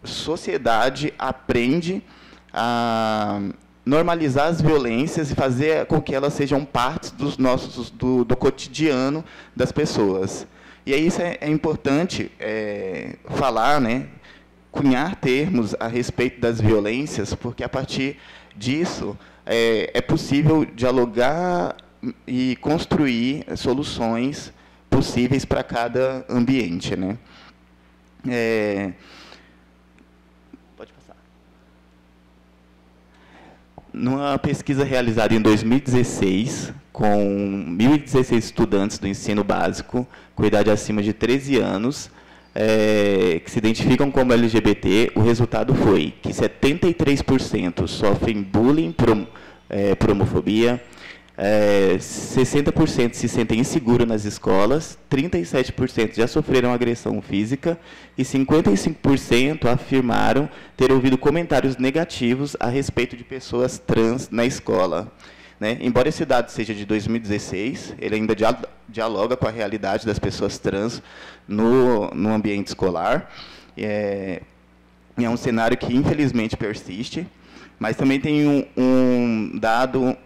sociedade aprende a normalizar as violências e fazer com que elas sejam partes do cotidiano das pessoas. E aí isso é importante falar, né, cunhar termos a respeito das violências, porque a partir disso é possível dialogar e construir soluções possíveis para cada ambiente, né? Pode passar. Numa pesquisa realizada em 2016, com 1.016 estudantes do ensino básico, com idade acima de 13 anos, que se identificam como LGBT, o resultado foi que 73% sofrem bullying por homofobia, 60% se sentem inseguros nas escolas, 37% já sofreram agressão física e 55% afirmaram ter ouvido comentários negativos a respeito de pessoas trans na escola. Né? Embora esse dado seja de 2016, ele ainda dialoga com a realidade das pessoas trans no ambiente escolar. É um cenário que, infelizmente, persiste, mas também tem um dado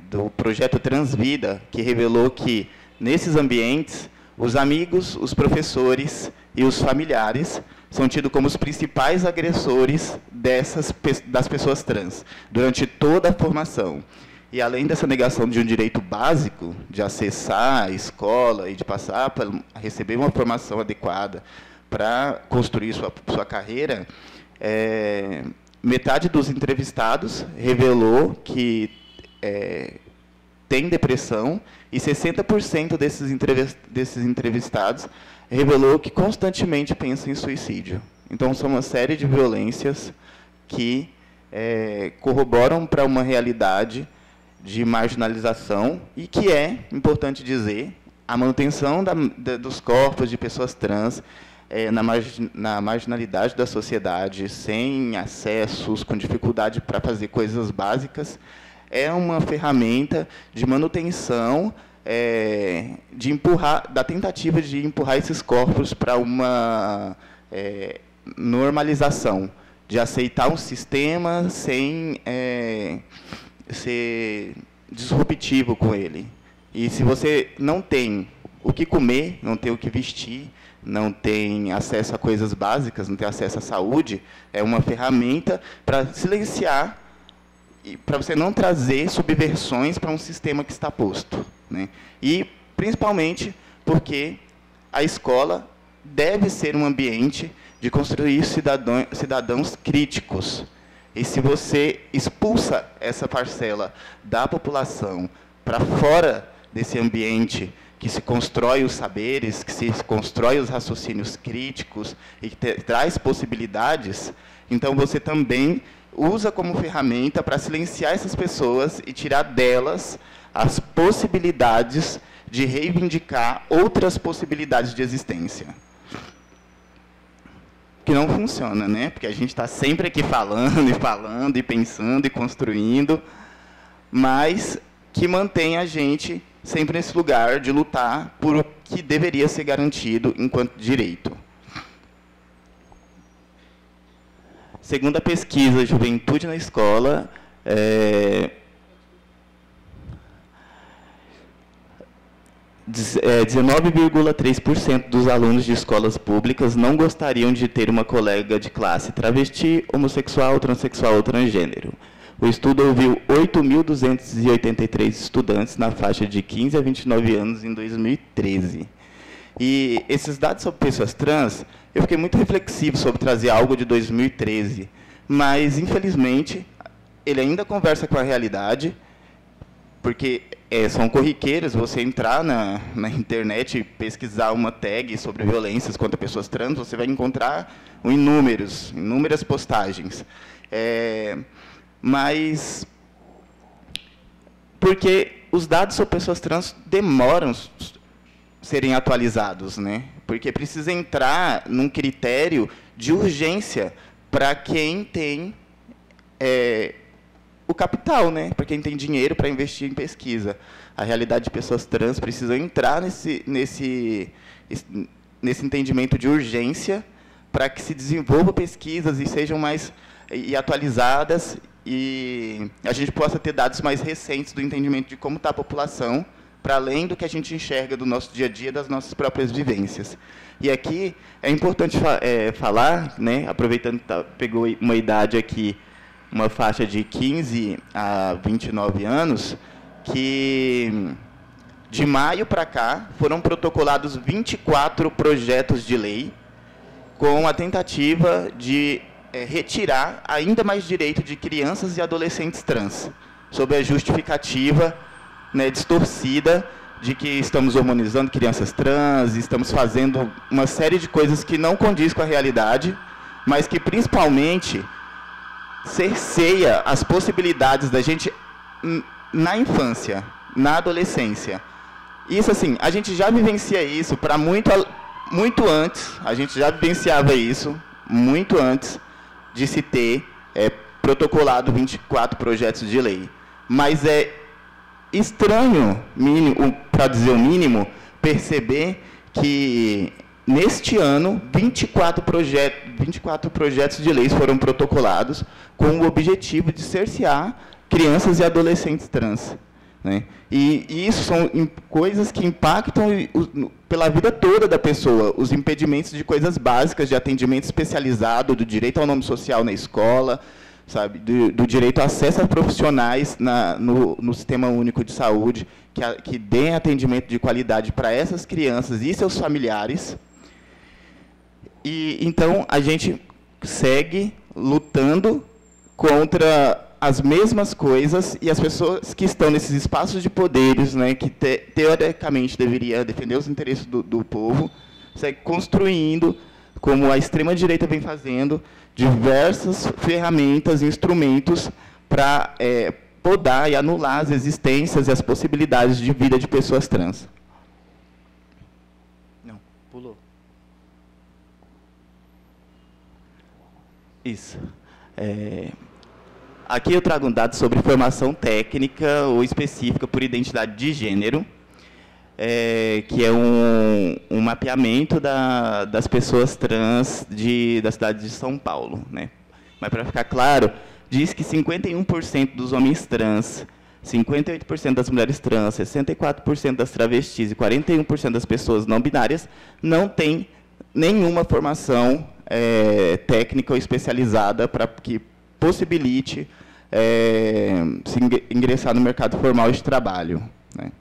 do projeto Transvida, que revelou que, nesses ambientes, os amigos, os professores e os familiares são tidos como os principais agressores das pessoas trans, durante toda a formação. E, além dessa negação de um direito básico, de acessar a escola e de passar a receber uma formação adequada para construir sua carreira, metade dos entrevistados revelou que tem depressão e 60% desses entrevistados revelou que constantemente pensa em suicídio. Então, são uma série de violências que corroboram para uma realidade de marginalização e que importante dizer, a manutenção dos corpos de pessoas trans na marginalidade da sociedade, sem acessos, com dificuldade para fazer coisas básicas, é uma ferramenta de manutenção da tentativa de empurrar esses corpos para uma normalização, de aceitar um sistema sem ser disruptivo com ele. E se você não tem o que comer, não tem o que vestir, não tem acesso a coisas básicas, não tem acesso à saúde, é uma ferramenta para silenciar e para você não trazer subversões para um sistema que está posto, né? E, principalmente, porque a escola deve ser um ambiente de construir cidadãos críticos. E, se você expulsa essa parcela da população para fora desse ambiente que se constrói os saberes, que se constrói os raciocínios críticos e que traz possibilidades, então você também usa como ferramenta para silenciar essas pessoas e tirar delas as possibilidades de reivindicar outras possibilidades de existência. Que não funciona, né? Porque a gente está sempre aqui falando, e pensando, e construindo, mas que mantém a gente sempre nesse lugar de lutar por o que deveria ser garantido enquanto direito. Segundo a pesquisa Juventude na Escola, 19,3% dos alunos de escolas públicas não gostariam de ter uma colega de classe travesti, homossexual, transexual ou transgênero. O estudo ouviu 8.283 estudantes na faixa de 15 a 29 anos em 2013. E esses dados sobre pessoas trans, eu fiquei muito reflexivo sobre trazer algo de 2013, mas, infelizmente, ele ainda conversa com a realidade, porque são corriqueiras você entrar na internet e pesquisar uma tag sobre violências contra pessoas trans, você vai encontrar inúmeras postagens. Mas, porque os dados sobre pessoas trans demoram serem atualizados, né? Porque precisa entrar num critério de urgência para quem tem o capital, né? Para quem tem dinheiro para investir em pesquisa. A realidade de pessoas trans precisa entrar nesse entendimento de urgência para que se desenvolvam pesquisas e sejam mais atualizadas e a gente possa ter dados mais recentes do entendimento de como está a população, para além do que a gente enxerga do nosso dia a dia, das nossas próprias vivências. E aqui é importante falar, né, aproveitando que pegou uma idade aqui, uma faixa de 15 a 29 anos, que de maio para cá foram protocolados 24 projetos de lei com a tentativa de retirar ainda mais direito de crianças e adolescentes trans, sob a justificativa, né, distorcida de que estamos hormonizando crianças trans, estamos fazendo uma série de coisas que não condiz com a realidade, mas que principalmente cerceia as possibilidades da gente na infância, na adolescência. Isso, assim, a gente já vivencia isso para muito antes, a gente já vivenciava isso muito antes de se ter protocolado 24 projetos de lei. Mas é estranho, para dizer o mínimo, perceber que, neste ano, 24 projetos de leis foram protocolados com o objetivo de cercear crianças e adolescentes trans, né? E isso são coisas que impactam pela vida toda da pessoa, os impedimentos de coisas básicas, de atendimento especializado, do direito ao nome social na escola, sabe, do direito ao acesso a profissionais no Sistema Único de Saúde, que deem atendimento de qualidade para essas crianças e seus familiares. E então a gente segue lutando contra as mesmas coisas e as pessoas que estão nesses espaços de poderes, né, que teoricamente deveria defender os interesses do povo, segue construindo, como a extrema-direita vem fazendo, diversas ferramentas, instrumentos para podar e anular as existências e as possibilidades de vida de pessoas trans. Não, pulou. Isso. Aqui eu trago um dado sobre formação técnica ou específica por identidade de gênero, que é um mapeamento das pessoas trans da cidade de São Paulo, né? Mas, para ficar claro, diz que 51% dos homens trans, 58% das mulheres trans, 64% das travestis e 41% das pessoas não binárias não têm nenhuma formação técnica ou especializada para que possibilite se ingressar no mercado formal de trabalho, né?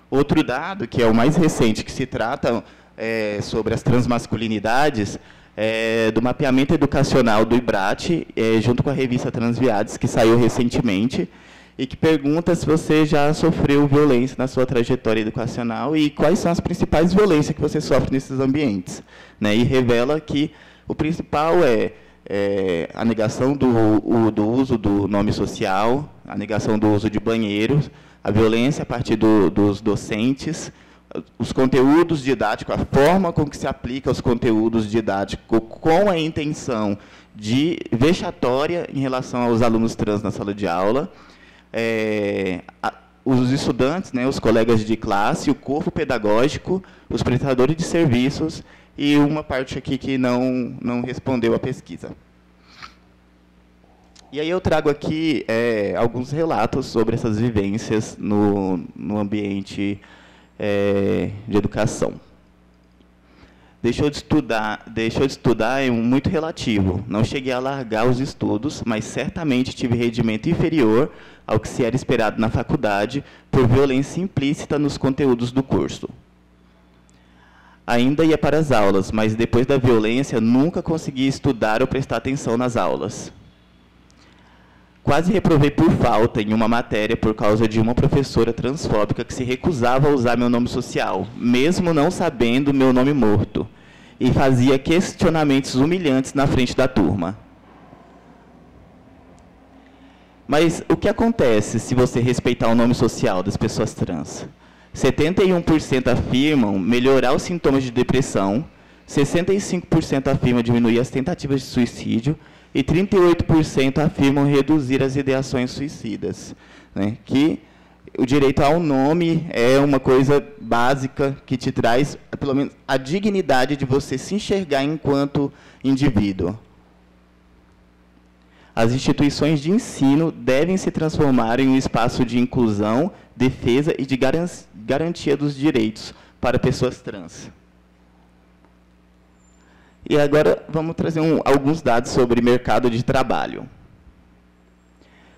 Outro dado, que é o mais recente, que se trata sobre as transmasculinidades, do mapeamento educacional do IBRAT, junto com a revista Transviades, que saiu recentemente, e que pergunta se você já sofreu violência na sua trajetória educacional e quais são as principais violências que você sofre nesses ambientes, né? E revela que o principal a negação do uso do nome social, a negação do uso de banheiros, a violência a partir dos docentes, os conteúdos didáticos, a forma com que se aplica os conteúdos didáticos com a intenção de vexatória em relação aos alunos trans na sala de aula, os estudantes, né, os colegas de classe, o corpo pedagógico, os prestadores de serviços e uma parte aqui que não respondeu à pesquisa. E aí eu trago aqui alguns relatos sobre essas vivências no ambiente de educação. Deixou de estudar é muito relativo. Não cheguei a largar os estudos, mas certamente tive rendimento inferior ao que se era esperado na faculdade por violência implícita nos conteúdos do curso. Ainda ia para as aulas, mas depois da violência nunca consegui estudar ou prestar atenção nas aulas. Quase reprovei por falta em uma matéria por causa de uma professora transfóbica que se recusava a usar meu nome social, mesmo não sabendo meu nome morto, e fazia questionamentos humilhantes na frente da turma. Mas o que acontece se você respeitar o nome social das pessoas trans? 71% afirmam melhorar os sintomas de depressão, 65% afirmam diminuir as tentativas de suicídio e 38% afirmam reduzir as ideações suicidas, né? Que o direito ao nome é uma coisa básica que te traz, pelo menos, a dignidade de você se enxergar enquanto indivíduo. As instituições de ensino devem se transformar em um espaço de inclusão, defesa e de garantia dos direitos para pessoas trans. E agora vamos trazer alguns dados sobre mercado de trabalho.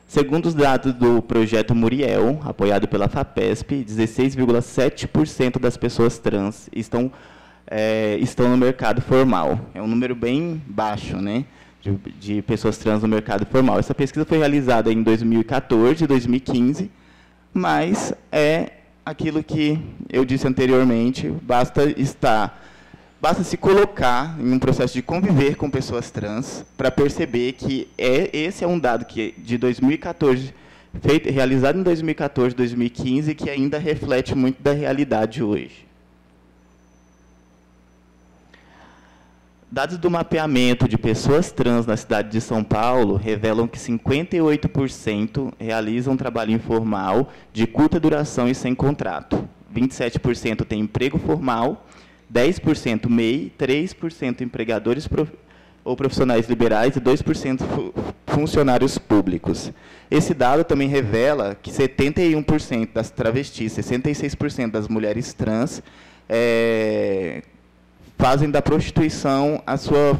Segundo os dados do projeto Muriel, apoiado pela FAPESP, 16,7% das pessoas trans estão no mercado formal. É um número bem baixo, né, de pessoas trans no mercado formal. Essa pesquisa foi realizada em 2014 e 2015, mas é aquilo que eu disse anteriormente, basta se colocar em um processo de conviver com pessoas trans para perceber que esse é um dado que de 2014, realizado em 2014, 2015, que ainda reflete muito da realidade hoje. Dados do mapeamento de pessoas trans na cidade de São Paulo revelam que 58% realizam trabalho informal de curta duração e sem contrato. 27% têm emprego formal, 10% MEI, 3% empregadores ou profissionais liberais e 2% funcionários públicos. Esse dado também revela que 71% das travestis, 66% das mulheres trans fazem da prostituição a sua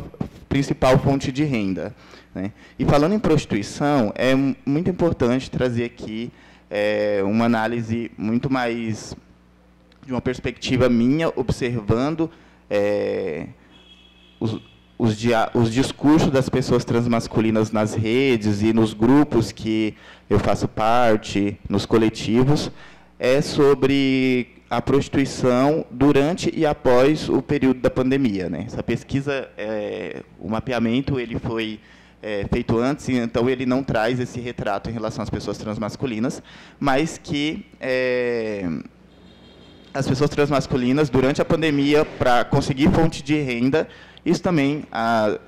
principal fonte de renda, né? E falando em prostituição, é muito importante trazer aqui uma análise muito mais de uma perspectiva minha, observando os discursos das pessoas transmasculinas nas redes e nos grupos que eu faço parte, nos coletivos, sobre a prostituição durante e após o período da pandemia, né? Essa pesquisa, o mapeamento, ele foi feito antes, então ele não traz esse retrato em relação às pessoas transmasculinas, mas que as pessoas transmasculinas, durante a pandemia, para conseguir fonte de renda, isso também,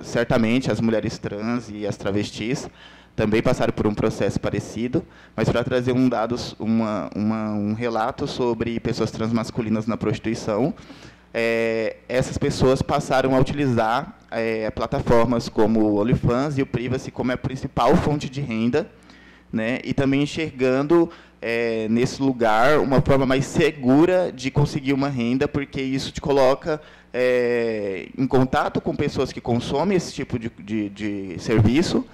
certamente, as mulheres trans e as travestis também passaram por um processo parecido, mas para trazer um relato sobre pessoas transmasculinas na prostituição, essas pessoas passaram a utilizar plataformas como o OnlyFans e o Privacy como a principal fonte de renda, né, e também enxergando nesse lugar uma forma mais segura de conseguir uma renda, porque isso te coloca em contato com pessoas que consomem esse tipo de serviço,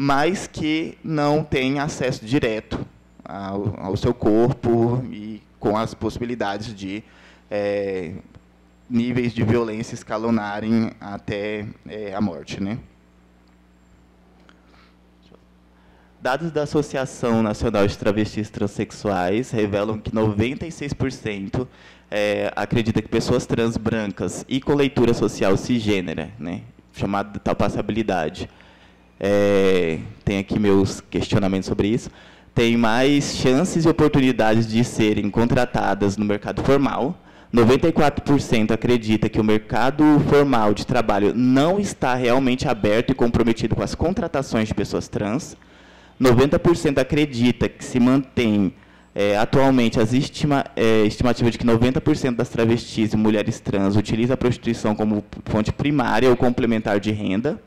mas que não têm acesso direto ao seu corpo e com as possibilidades de níveis de violência escalonarem até a morte, né? Dados da Associação Nacional de Travestis Transsexuais revelam que 96% acredita que pessoas trans brancas e com leitura social cisgênera, né, chamada de tal passabilidade, tem aqui meus questionamentos sobre isso, têm mais chances e oportunidades de serem contratadas no mercado formal. 94% acredita que o mercado formal de trabalho não está realmente aberto e comprometido com as contratações de pessoas trans. 90% acredita que se mantém atualmente as estimativa de que 90% das travestis e mulheres trans utilizam a prostituição como fonte primária ou complementar de renda.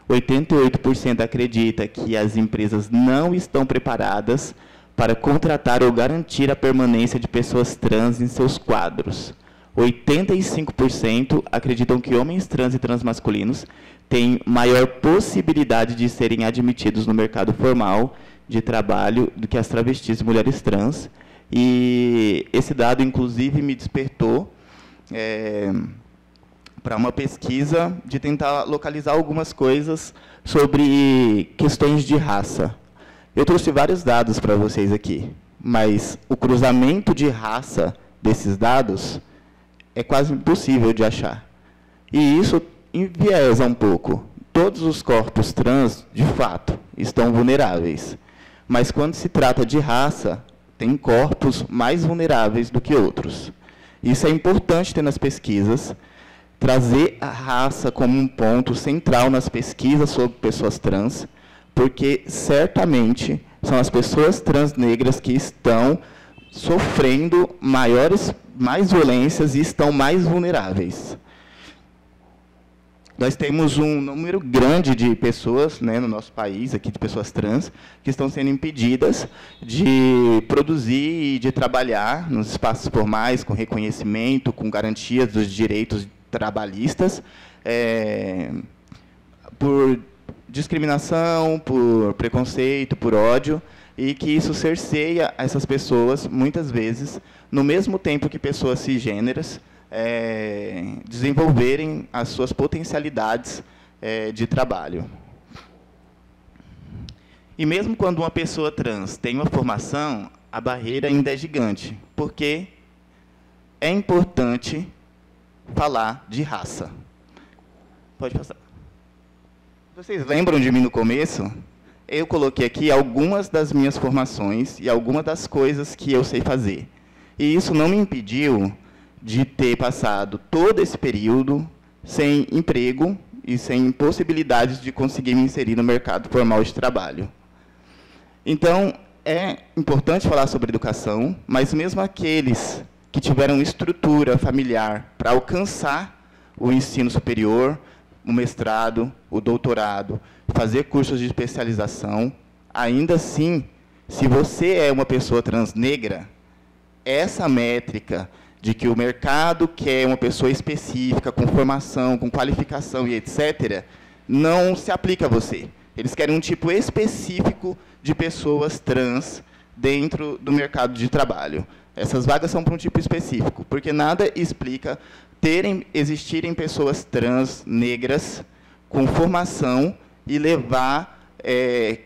88% acredita que as empresas não estão preparadas para contratar ou garantir a permanência de pessoas trans em seus quadros. 85% acreditam que homens trans e transmasculinos têm maior possibilidade de serem admitidos no mercado formal de trabalho do que as travestis e mulheres trans. E esse dado, inclusive, me despertou para uma pesquisa de tentar localizar algumas coisas sobre questões de raça. Eu trouxe vários dados para vocês aqui, mas o cruzamento de raça desses dados é quase impossível de achar. E isso enviesa um pouco. Todos os corpos trans, de fato, estão vulneráveis. mas quando se trata de raça, tem corpos mais vulneráveis do que outros. Isso é importante ter nas pesquisas, trazer a raça como um ponto central nas pesquisas sobre pessoas trans, porque certamente são as pessoas trans negras que estão sofrendo mais violências e estão mais vulneráveis. Nós temos um número grande de pessoas, né, no nosso país, aqui, de pessoas trans, que estão sendo impedidas de produzir e de trabalhar nos espaços formais, com reconhecimento, com garantias dos direitos trabalhistas, por discriminação, por preconceito, por ódio, e que isso cerceia essas pessoas, muitas vezes, no mesmo tempo que pessoas cisgêneras, desenvolverem as suas potencialidades de trabalho. E mesmo quando uma pessoa trans tem uma formação, a barreira ainda é gigante, porque é importante falar de raça. Pode passar. Vocês lembram de mim no começo? Eu coloquei aqui algumas das minhas formações e algumas das coisas que eu sei fazer. E isso não me impediu de ter passado todo esse período sem emprego e sem possibilidades de conseguir me inserir no mercado formal de trabalho. Então, é importante falar sobre educação, mas mesmo aqueles que tiveram estrutura familiar para alcançar o ensino superior, o mestrado, o doutorado, fazer cursos de especialização, ainda assim, se você é uma pessoa trans negra, essa métrica de que o mercado quer uma pessoa específica, com formação, com qualificação e etc., não se aplica a você. Eles querem um tipo específico de pessoas trans dentro do mercado de trabalho. Essas vagas são para um tipo específico, porque nada explica existirem pessoas trans negras com formação e levar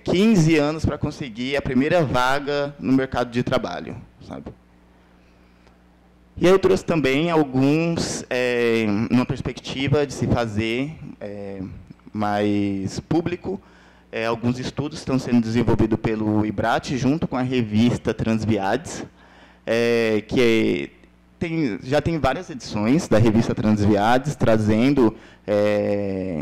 15 anos para conseguir a primeira vaga no mercado de trabalho, sabe? E aí eu trouxe também alguns, numa perspectiva de se fazer mais público, alguns estudos estão sendo desenvolvidos pelo IBRAT, junto com a revista Transviades, que já tem várias edições da revista Transviades, trazendo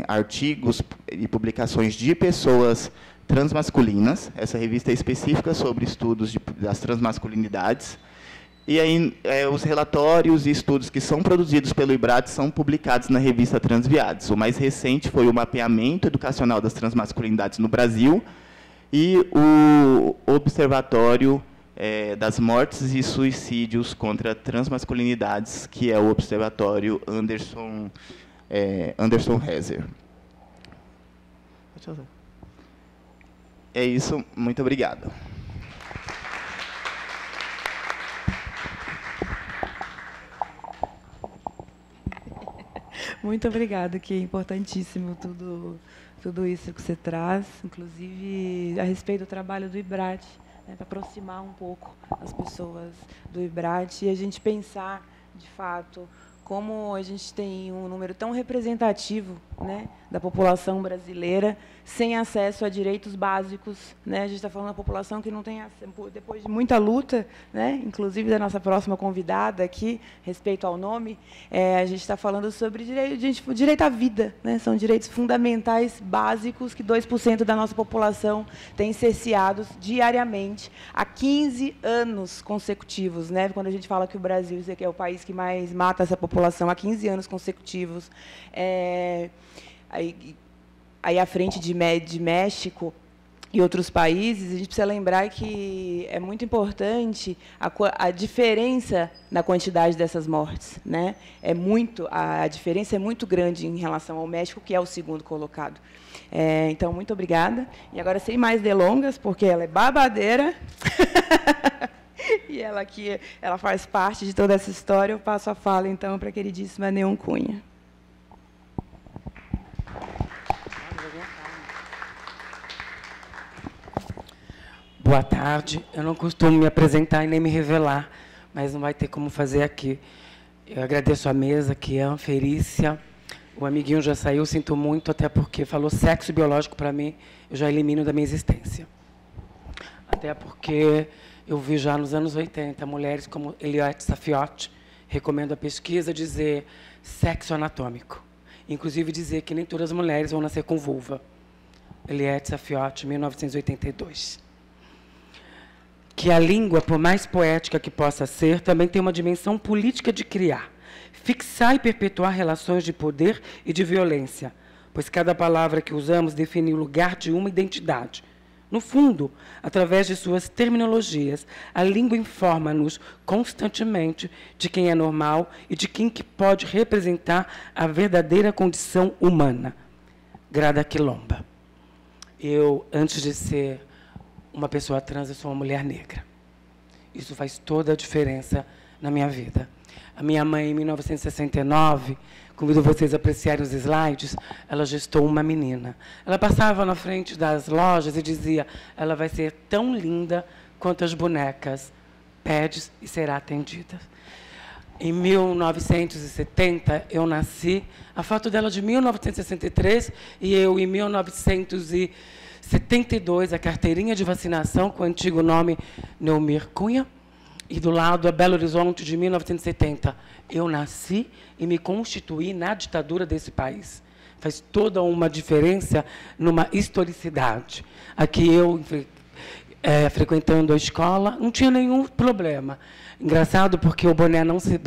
artigos e publicações de pessoas transmasculinas. Essa revista é específica sobre estudos das transmasculinidades. E aí, os relatórios e estudos que são produzidos pelo IBRAT são publicados na revista Transviades. O mais recente foi o mapeamento educacional das transmasculinidades no Brasil e o Observatório das Mortes e Suicídios contra Transmasculinidades, que é o Observatório Anderson Rezer. É isso, muito obrigado. Muito obrigada, que é importantíssimo tudo isso que você traz, inclusive a respeito do trabalho do IBRAT, né, para aproximar um pouco as pessoas do IBRAT e a gente pensar, de fato, como a gente tem um número tão representativo, né, da população brasileira sem acesso a direitos básicos, né? A gente está falando da população que não tem acesso, depois de muita luta, né, inclusive da nossa próxima convidada aqui, respeito ao nome, a gente está falando sobre direito à vida, né? São direitos fundamentais básicos que 2% da nossa população tem cerceados diariamente há 15 anos consecutivos, né? Quando a gente fala que o Brasil é o país que mais mata essa população há 15 anos consecutivos, aí à frente de México e outros países, a gente precisa lembrar que é muito importante a diferença na quantidade dessas mortes, né? A diferença é muito grande em relação ao México, que é o segundo colocado. Então, muito obrigada. E agora, sem mais delongas, porque ela é babadeira, e ela faz parte de toda essa história, eu passo a fala, então, para a queridíssima Neon Cunha. Boa tarde. Eu não costumo me apresentar e nem me revelar, mas não vai ter como fazer aqui. Eu agradeço a mesa, Kian, Ferícia. O amiguinho já saiu, sinto muito, até porque falou sexo biológico para mim, eu já elimino da minha existência. até porque eu vi já nos anos 80 mulheres como Eliette Saffioti, recomendo a pesquisa, dizer sexo anatômico. Inclusive dizer que nem todas as mulheres vão nascer com vulva. Eliette Saffioti, 1982. Que a língua, por mais poética que possa ser, também tem uma dimensão política de criar, fixar e perpetuar relações de poder e de violência, pois cada palavra que usamos define o lugar de uma identidade. No fundo, através de suas terminologias, a língua informa-nos constantemente de quem é normal e de quem que pode representar a verdadeira condição humana. Grada Quilomba. Eu, antes de ser uma pessoa trans, eu sou uma mulher negra. Isso faz toda a diferença na minha vida. A minha mãe, em 1969, convido vocês a apreciarem os slides, ela gestou uma menina. Ela passava na frente das lojas e dizia, ela vai ser tão linda quanto as bonecas, pede e será atendida. Em 1970, eu nasci, a foto dela de 1963, e eu, em 1972, a carteirinha de vacinação com o antigo nome Neumir Cunha, e do lado a Belo Horizonte de 1970. Eu nasci e me constituí na ditadura desse país. Faz toda uma diferença numa historicidade. Aqui eu, frequentando a escola, não tinha nenhum problema. Engraçado porque o boné não se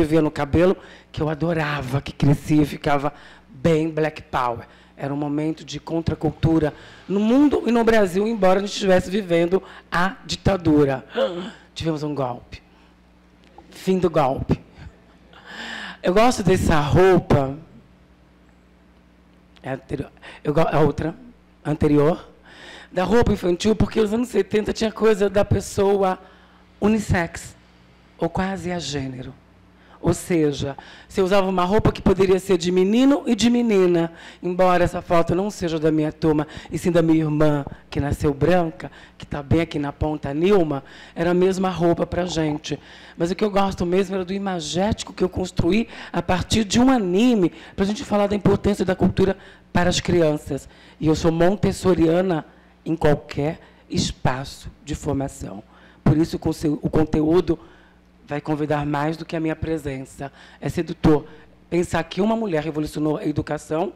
via no cabelo, que eu adorava, que crescia e ficava bem Black Power. Era um momento de contracultura no mundo e no Brasil, embora a gente estivesse vivendo a ditadura. Tivemos um golpe. Fim do golpe. Eu gosto dessa roupa. A outra, anterior. Da roupa infantil, porque nos anos 70 tinha coisa da pessoa unissex, ou quase a gênero. Ou seja, você usava uma roupa que poderia ser de menino e de menina, embora essa foto não seja da minha turma, e sim da minha irmã, que nasceu branca, que está bem aqui na ponta, a Nilma, era a mesma roupa para a gente. Mas o que eu gosto mesmo era do imagético que eu construí a partir de um anime, para a gente falar da importância da cultura para as crianças. E eu sou montessoriana em qualquer espaço de formação. Por isso, o conteúdo vai convidar mais do que a minha presença. É sedutor pensar que uma mulher revolucionou a educação,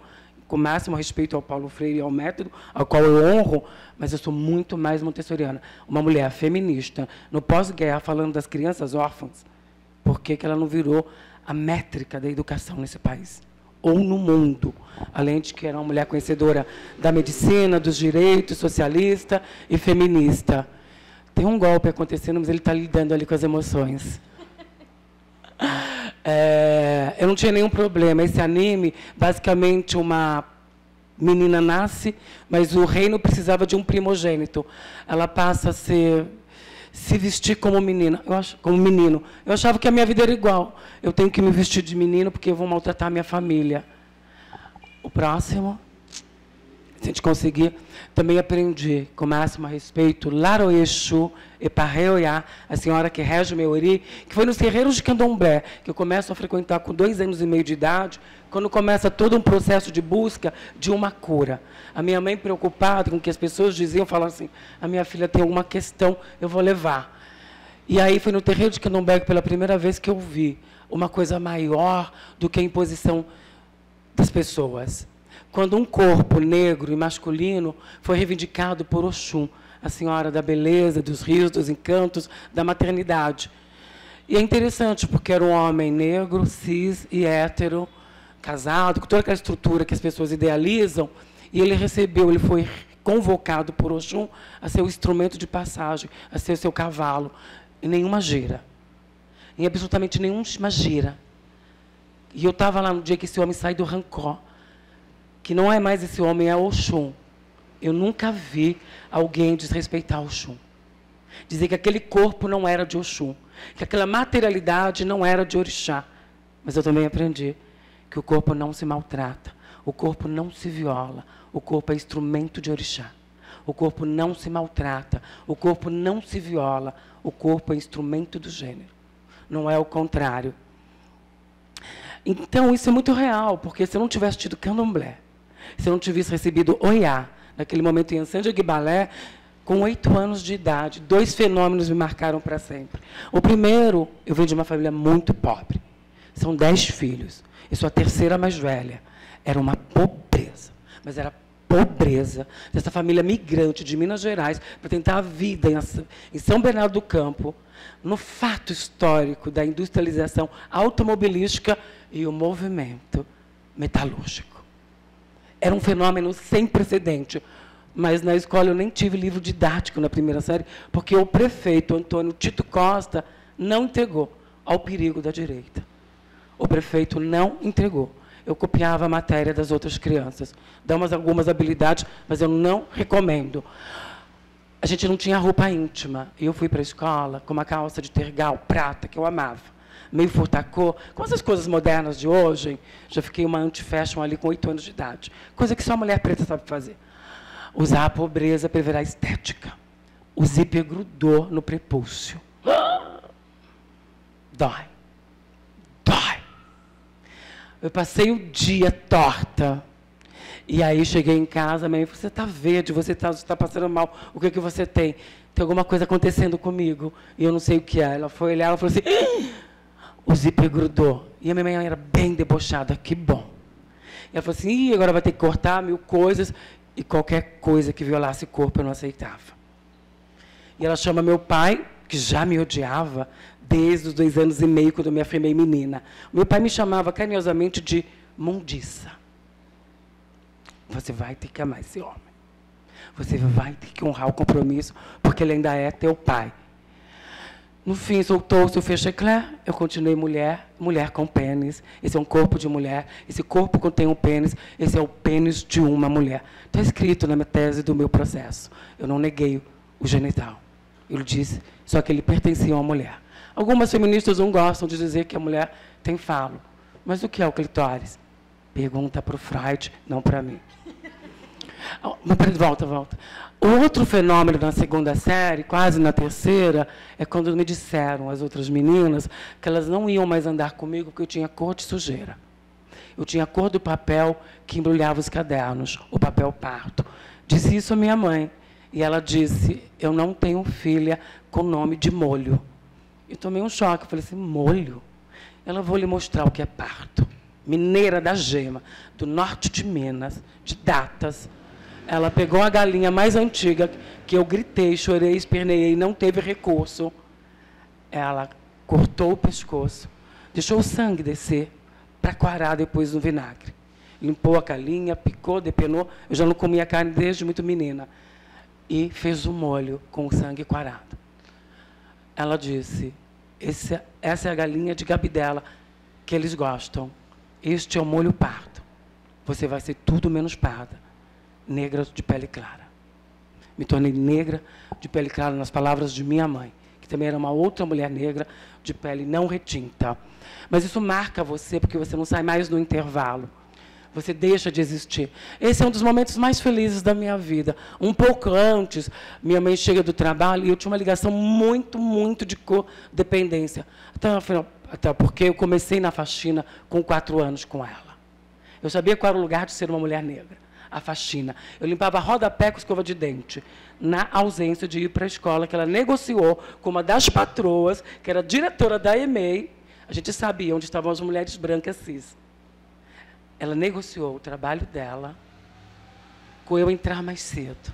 com o máximo respeito ao Paulo Freire e ao método, ao qual eu honro, mas eu sou muito mais montessoriana. Uma mulher feminista, no pós-guerra, falando das crianças órfãs, por que ela não virou a métrica da educação nesse país? Ou no mundo, além de que era uma mulher conhecedora da medicina, dos direitos, socialista e feminista. Tem um golpe acontecendo, mas ele está lidando ali com as emoções. Eu não tinha nenhum problema. Esse anime, basicamente, uma menina nasce, mas o reino precisava de um primogênito. Ela passa a se vestir como menina, como menino. Eu achava que a minha vida era igual. Eu tenho que me vestir de menino porque eu vou maltratar a minha família. O próximo, se a gente conseguir, também aprendi, com o máximo respeito, Laroexu e Parreoiá, a senhora que rege o meu ori, que foi nos terreiros de Candomblé, que eu começo a frequentar com 2 anos e meio de idade, quando começa todo um processo de busca de uma cura. A minha mãe, preocupada com o que as pessoas diziam, falava assim, a minha filha tem alguma questão, eu vou levar. E aí foi no terreiro de Candomblé, pela primeira vez, que eu vi uma coisa maior do que a imposição das pessoas. Quando um corpo negro e masculino foi reivindicado por Oxum, a senhora da beleza, dos rios, dos encantos, da maternidade. E é interessante, porque era um homem negro, cis e hétero, casado, com toda aquela estrutura que as pessoas idealizam, e ele foi convocado por Oxum a ser o instrumento de passagem, a ser o seu cavalo, em nenhuma gira. Em absolutamente nenhuma gira. E eu estava lá no dia que esse homem sai do Rancó, que não é mais esse homem, é Oxum. Eu nunca vi alguém desrespeitar Oxum. Dizer que aquele corpo não era de Oxum, que aquela materialidade não era de Orixá. Mas eu também aprendi que o corpo não se maltrata, o corpo não se viola, o corpo é instrumento de Orixá. O corpo não se maltrata, o corpo não se viola, o corpo é instrumento do gênero. Não é o contrário. Então, isso é muito real, porque se eu não tivesse tido candomblé, se eu não tivesse recebido Oiá, naquele momento em Ansan de Guibalé, Com 8 anos de idade, 2 fenômenos me marcaram para sempre. O primeiro, eu venho de uma família muito pobre. São 10 filhos. Eu sou a terceira mais velha. Era uma pobreza, mas era pobreza dessa família migrante de Minas Gerais para tentar a vida em São Bernardo do Campo, no fato histórico da industrialização automobilística e o movimento metalúrgico. Era um fenômeno sem precedente. Mas na escola eu nem tive livro didático na primeira série, porque o prefeito Antônio Tito Costa não entregou ao perigo da direita. O prefeito não entregou. Eu copiava a matéria das outras crianças. Dá algumas habilidades, mas eu não recomendo. A gente não tinha roupa íntima. E eu fui para a escola com uma calça de tergal prata, que eu amava, meio furtacô, com essas coisas modernas de hoje. Já fiquei uma anti-fashion ali com 8 anos de idade. Coisa que só mulher preta sabe fazer. Usar a pobreza para virar estética. O zíper grudou no prepúcio. Dói. Dói. Eu passei o dia torta. E aí cheguei em casa, minha mãe falou, você está verde, você está passando mal, o que você tem? Tem alguma coisa acontecendo comigo, e eu não sei o que é. Ela foi olhar, ela falou assim, o zíper grudou. E a minha mãe era bem debochada, que bom. E ela falou assim, agora vai ter que cortar 1000 coisas, e qualquer coisa que violasse o corpo eu não aceitava. E ela chama meu pai, que já me odiava, desde os 2 anos e meio, quando eu me afirmei menina. Meu pai me chamava carinhosamente de mundiça. Você vai ter que amar esse homem. Você vai ter que honrar o compromisso, porque ele ainda é teu pai. No fim, soltou-se o fecheclé, eu continuei mulher, mulher com pênis. Esse é um corpo de mulher, esse corpo contém um pênis, esse é o pênis de uma mulher. Está escrito na minha tese do meu processo. Eu não neguei o genital. Eu disse só que ele pertencia a uma mulher. Algumas feministas não gostam de dizer que a mulher tem falo. Mas o que é o clitóris? Pergunta para o Freud, não para mim. Volta. O outro fenômeno na segunda série, quase na terceira, é quando me disseram, as outras meninas, que elas não iam mais andar comigo porque eu tinha cor de sujeira. Eu tinha a cor do papel que embrulhava os cadernos, o papel parto. Disse isso a minha mãe. E ela disse, eu não tenho filha com nome de molho. Eu tomei um choque, falei assim, molho? Ela, vou lhe mostrar o que é parto. Mineira da Gema, do norte de Minas, de Datas. Ela pegou a galinha mais antiga, que eu gritei, chorei, esperneei, não teve recurso. Ela cortou o pescoço, deixou o sangue descer para coarar depois no vinagre. Limpou a galinha, picou, depenou. Eu já não comia carne desde muito menina. E fez o molho com o sangue coarado. Ela disse, essa é a galinha de gabidela que eles gostam. Este é o molho pardo. Você vai ser tudo menos parda. Negra de pele clara. Me tornei negra de pele clara nas palavras de minha mãe, que também era uma outra mulher negra de pele não retinta. Mas isso marca você, porque você não sai mais no intervalo. Você deixa de existir. Esse é um dos momentos mais felizes da minha vida. Um pouco antes, minha mãe chega do trabalho e eu tinha uma ligação muito, muito de codependência. Até porque eu comecei na faxina com 4 anos com ela. Eu sabia qual era o lugar de ser uma mulher negra. A faxina. Eu limpava rodapé com escova de dente, na ausência de ir para a escola, que ela negociou com uma das patroas, que era diretora da EMEI. A gente sabia onde estavam as mulheres brancas cis. Ela negociou o trabalho dela com eu entrar mais cedo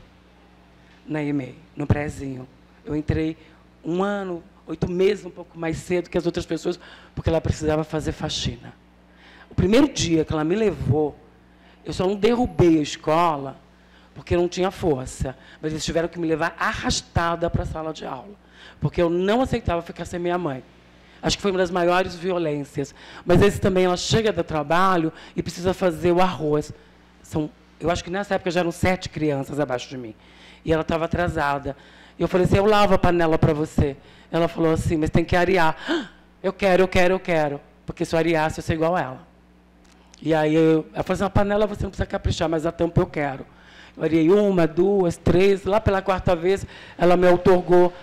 na EMEI, no prézinho. Eu entrei 1 ano, 8 meses, um pouco mais cedo que as outras pessoas, porque ela precisava fazer faxina. O primeiro dia que ela me levou, eu só não derrubei a escola porque eu não tinha força. Mas eles tiveram que me levar arrastada para a sala de aula, porque eu não aceitava ficar sem minha mãe. Acho que foi uma das maiores violências. Mas esse também, ela chega do trabalho e precisa fazer o arroz. Eu acho que nessa época já eram 7 crianças abaixo de mim. E ela estava atrasada. E eu falei assim, eu lavo a panela para você. Ela falou assim, mas tem que arear. Eu quero. Porque se eu areasse, eu sou igual a ela. E aí, ela falou assim, a panela você não precisa caprichar, mas a tampa eu quero. Eu areei 1, 2, 3. Lá pela 4ª vez, ela me outorgou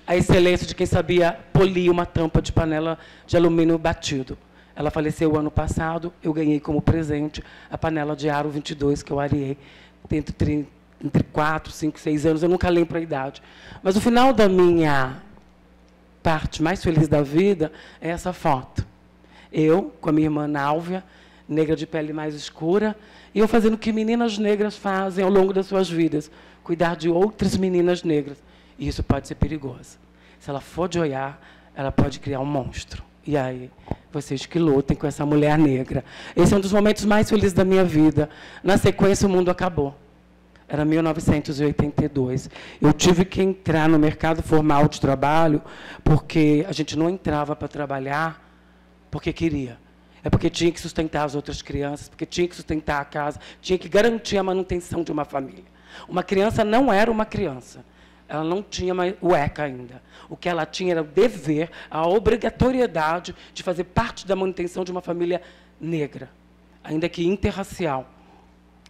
a excelência de quem sabia polir uma tampa de panela de alumínio batido. Ela faleceu ano passado, eu ganhei como presente a panela de aro 22, que eu areei entre 4, 5, 6 anos, eu nunca lembro a idade. Mas o final da minha parte mais feliz da vida é essa foto. Eu, com a minha irmã Nálvia, negra de pele mais escura, e eu fazendo o que meninas negras fazem ao longo das suas vidas, cuidar de outras meninas negras. E isso pode ser perigoso. Se ela for de olhar, ela pode criar um monstro. E aí, vocês que lutem com essa mulher negra. Esse é um dos momentos mais felizes da minha vida. Na sequência, o mundo acabou. Era 1982. Eu tive que entrar no mercado formal de trabalho, porque a gente não entrava para trabalhar porque queria. É porque tinha que sustentar as outras crianças, porque tinha que sustentar a casa, tinha que garantir a manutenção de uma família. Uma criança não era uma criança. Ela não tinha o ECA ainda. O que ela tinha era o dever, a obrigatoriedade de fazer parte da manutenção de uma família negra, ainda que interracial.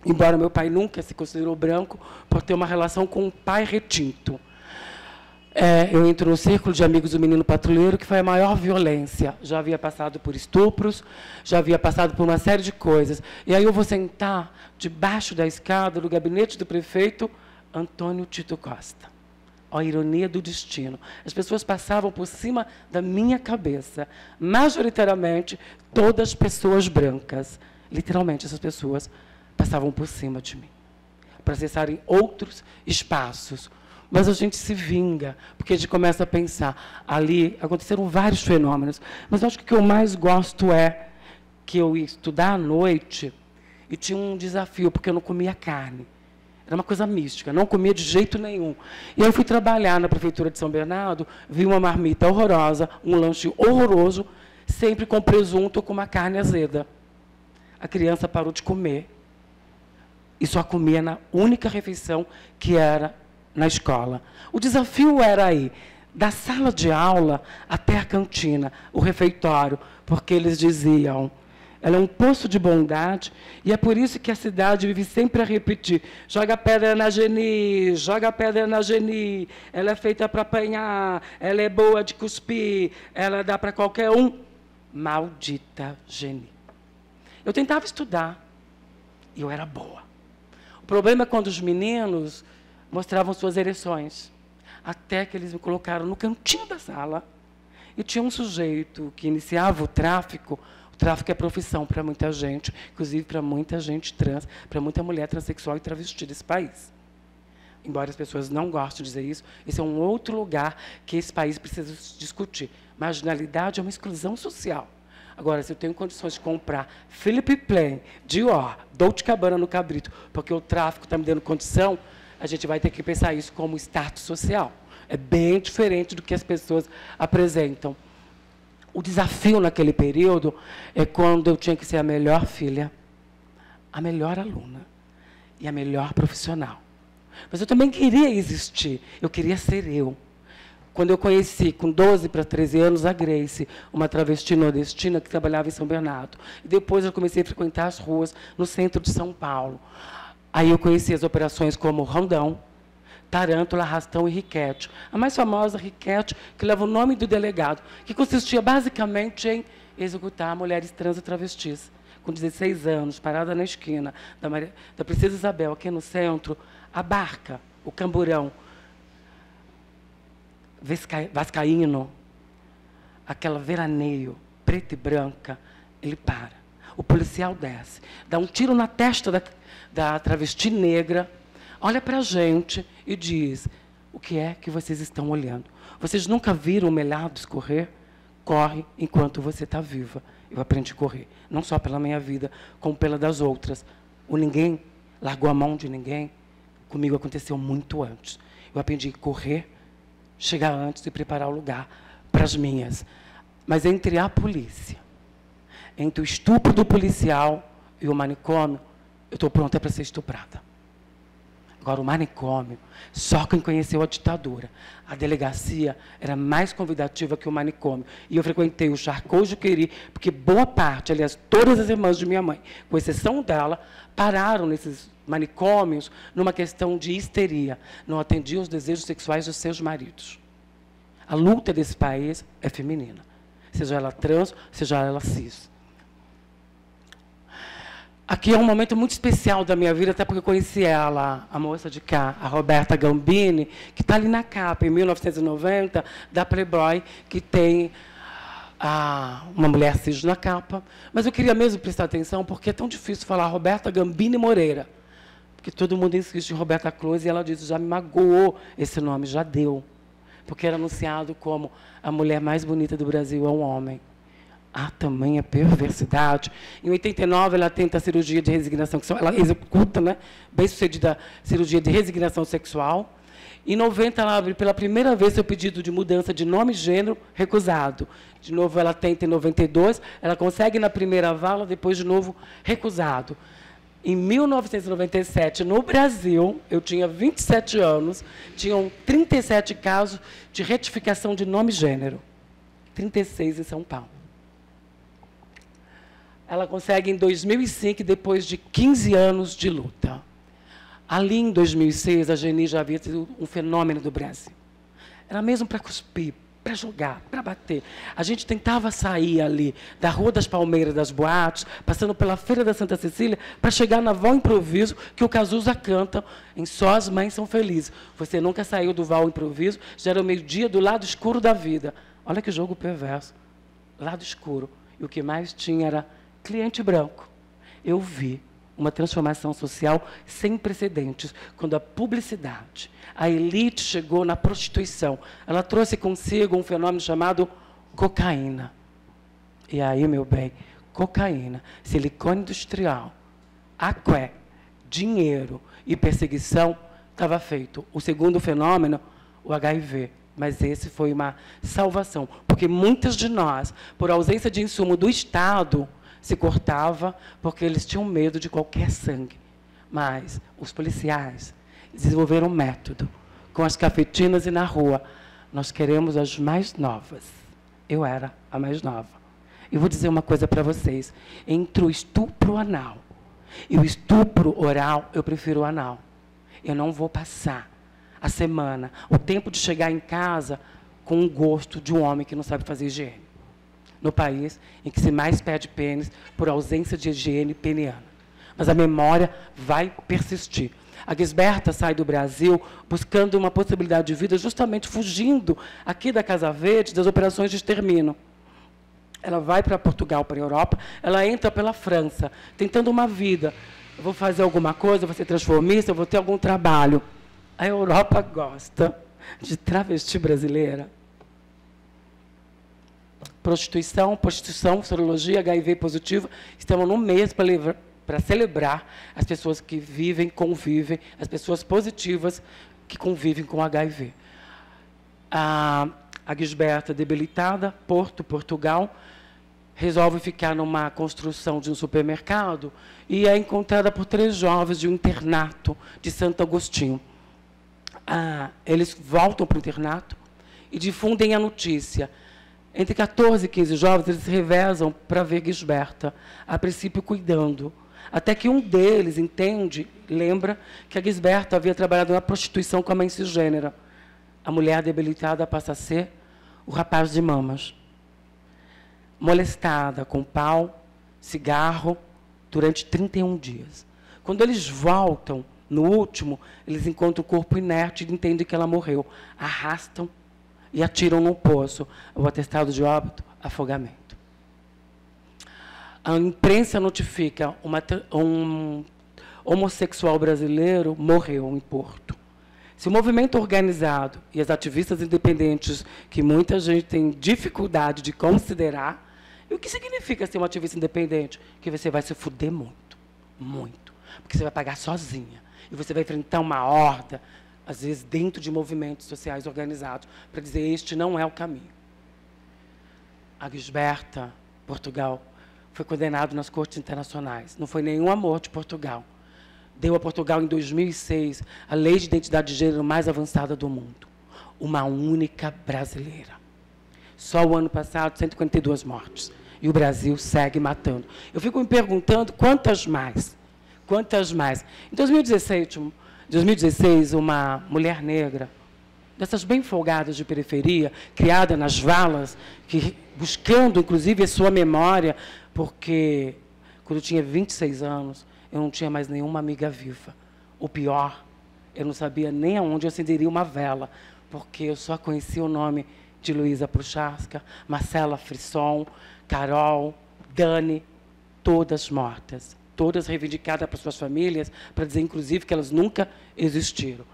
Embora meu pai nunca se considerou branco, por ter uma relação com um pai retinto. Eu entro no círculo de amigos do menino patrulheiro, que foi a maior violência. Já havia passado por estupros, já havia passado por uma série de coisas. E aí eu vou sentar debaixo da escada do gabinete do prefeito Antônio Tito Costa. A ironia do destino. As pessoas passavam por cima da minha cabeça, majoritariamente todas pessoas brancas. Literalmente, essas pessoas passavam por cima de mim, para acessarem outros espaços. Mas a gente se vinga, porque a gente começa a pensar. Ali aconteceram vários fenômenos, mas acho que o que eu mais gosto é que eu ia estudar à noite e tinha um desafio, porque eu não comia carne. Era uma coisa mística, não comia de jeito nenhum. E aí eu fui trabalhar na prefeitura de São Bernardo, vi uma marmita horrorosa, um lanche horroroso, sempre com presunto ou com uma carne azeda. A criança parou de comer e só comia na única refeição que era na escola. O desafio era aí, da sala de aula até a cantina, o refeitório, porque eles diziam: ela é um poço de bondade, e é por isso que a cidade vive sempre a repetir: joga pedra na Geni, joga pedra na Geni, ela é feita para apanhar, ela é boa de cuspir, ela dá para qualquer um. Maldita Geni. Eu tentava estudar, e eu era boa. O problema é quando os meninos mostravam suas ereções, até que eles me colocaram no cantinho da sala, e tinha um sujeito que iniciava o tráfico. O tráfico é profissão para muita gente, inclusive para muita gente trans, para muita mulher transexual e travesti desse país. Embora as pessoas não gostem de dizer isso, esse é um outro lugar que esse país precisa discutir. Marginalidade é uma exclusão social. Agora, se eu tenho condições de comprar Philippe Plein, Dior, Dolce & Gabbana no Cabrito, porque o tráfico está me dando condição, a gente vai ter que pensar isso como status social. É bem diferente do que as pessoas apresentam. O desafio naquele período é quando eu tinha que ser a melhor filha, a melhor aluna e a melhor profissional. Mas eu também queria existir, eu queria ser eu. Quando eu conheci, com 12 para 13 anos, a Grace, uma travesti nordestina que trabalhava em São Bernardo. E depois eu comecei a frequentar as ruas no centro de São Paulo. Aí eu conheci as operações como Rondão, Tarântula, Arrastão e Riquete. A mais famosa, Riquete, que leva o nome do delegado, que consistia basicamente em executar mulheres trans e travestis. Com 16 anos, parada na esquina da Princesa Isabel, aqui no centro, a barca, o camburão, vascaíno, aquela veraneio, preta e branca, ele para. O policial desce, dá um tiro na testa da travesti negra, olha para a gente e diz: o que é que vocês estão olhando? Vocês nunca viram o melhado escorrer? Corre enquanto você está viva. Eu aprendi a correr, não só pela minha vida, como pela das outras. O ninguém largou a mão de ninguém. Comigo aconteceu muito antes. Eu aprendi a correr, chegar antes e preparar o lugar para as minhas. Mas entre a polícia, entre o estupro do policial e o manicômio, eu estou pronta para ser estuprada. Agora, o manicômio, só quem conheceu a ditadura. A delegacia era mais convidativa que o manicômio. E eu frequentei o Charcot Juqueri, porque boa parte, aliás, todas as irmãs de minha mãe, com exceção dela, pararam nesses manicômios numa questão de histeria. Não atendiam os desejos sexuais dos seus maridos. A luta desse país é feminina. Seja ela trans, seja ela cis. aqui é um momento muito especial da minha vida, até porque eu conheci ela, a moça de cá, a Roberta Gambini, que está ali na capa, em 1990, da Playboy, que tem uma mulher cis na capa. Mas eu queria mesmo prestar atenção, porque é tão difícil falar Roberta Gambini Moreira, porque todo mundo insiste em Roberta Close, e ela diz, já me magoou esse nome, já deu. Porque era anunciado como a mulher mais bonita do Brasil é um homem. Há tamanha perversidade. Em 89, ela tenta a cirurgia de resignação sexual, ela executa, né, bem-sucedida cirurgia de resignação sexual. Em 90, ela abre pela primeira vez seu pedido de mudança de nome e gênero, recusado. De novo, ela tenta em 92, ela consegue na primeira vala, depois, de novo, recusado. Em 1997, no Brasil, eu tinha 27 anos, tinham 37 casos de retificação de nome e gênero. 36 em São Paulo. Ela consegue em 2005, depois de 15 anos de luta. Ali, em 2006, a Geni já havia sido um fenômeno do Brasil. Era mesmo para cuspir, para jogar, para bater. A gente tentava sair ali da Rua das Palmeiras, das boates, passando pela Feira da Santa Cecília, para chegar na Val Improviso, que o Cazuza canta em Só as Mães São Felizes. Você nunca saiu do Val Improviso, já era o meio-dia do lado escuro da vida. Olha que jogo perverso. Lado escuro. E o que mais tinha era cliente branco. Eu vi uma transformação social sem precedentes, quando a publicidade, a elite chegou na prostituição. Ela trouxe consigo um fenômeno chamado cocaína. E aí, meu bem, cocaína, silicone industrial, aqué, dinheiro e perseguição, estava feito. O segundo fenômeno, o HIV. Mas esse foi uma salvação, porque muitas de nós, por ausência de insumo do Estado, se cortava porque eles tinham medo de qualquer sangue. Mas os policiais desenvolveram um método. Com as cafetinas e na rua, nós queremos as mais novas. Eu era a mais nova. E vou dizer uma coisa para vocês. Entre o estupro anal e o estupro oral, eu prefiro o anal. Eu não vou passar a semana, o tempo de chegar em casa com o gosto de um homem que não sabe fazer higiene. No país em que se mais pede pênis por ausência de higiene peniana. Mas a memória vai persistir. A Gisberta sai do Brasil buscando uma possibilidade de vida, justamente fugindo aqui da Casa Verde das operações de extermínio. Ela vai para Portugal, para a Europa, ela entra pela França, tentando uma vida. Eu vou fazer alguma coisa, vou ser transformista, eu vou ter algum trabalho. A Europa gosta de travesti brasileira. Prostituição, sorologia, HIV positivo, estamos no mês para celebrar as pessoas que vivem, convivem, as pessoas positivas que convivem com HIV. A Gisberta, debilitada, Portugal, resolve ficar numa construção de um supermercado e é encontrada por 3 jovens de um internato de Santo Agostinho. Eles voltam para o internato e difundem a notícia. Entre 14 e 15 jovens, eles se revezam para ver Gisberta, a princípio cuidando. Até que um deles entende, lembra, que a Gisberta havia trabalhado na prostituição com a mãe cisgênera. A mulher debilitada passa a ser o rapaz de mamas. Molestada com pau, cigarro, durante 31 dias. Quando eles voltam, no último, eles encontram o corpo inerte e entendem que ela morreu. Arrastam e atiram no poço. O atestado de óbito, afogamento. A imprensa notifica um homossexual brasileiro morreu em Porto. Se o movimento organizado e as ativistas independentes, que muita gente tem dificuldade de considerar, e o que significa ser um ativista independente? Que você vai se fuder muito, muito. Porque você vai pagar sozinha. E você vai enfrentar uma horda, às vezes dentro de movimentos sociais organizados, para dizer, este não é o caminho. A Gisberta, Portugal, foi condenado nas cortes internacionais. Não foi nenhum amor de Portugal. Deu a Portugal, em 2006, a lei de identidade de gênero mais avançada do mundo. Uma única brasileira. Só o ano passado, 142 mortes. E o Brasil segue matando. Eu fico me perguntando quantas mais? Quantas mais? Em 2016, uma mulher negra, dessas bem folgadas de periferia, criada nas valas, buscando, inclusive, a sua memória, porque Quando eu tinha 26 anos, eu não tinha mais nenhuma amiga viva. O pior, eu não sabia nem aonde eu acenderia uma vela, porque eu só conhecia o nome de Luísa Prochaska, Marcela Frisson, Carol, Dani, todas mortas, todas reivindicadas para suas famílias, para dizer, inclusive, que elas nunca existiram.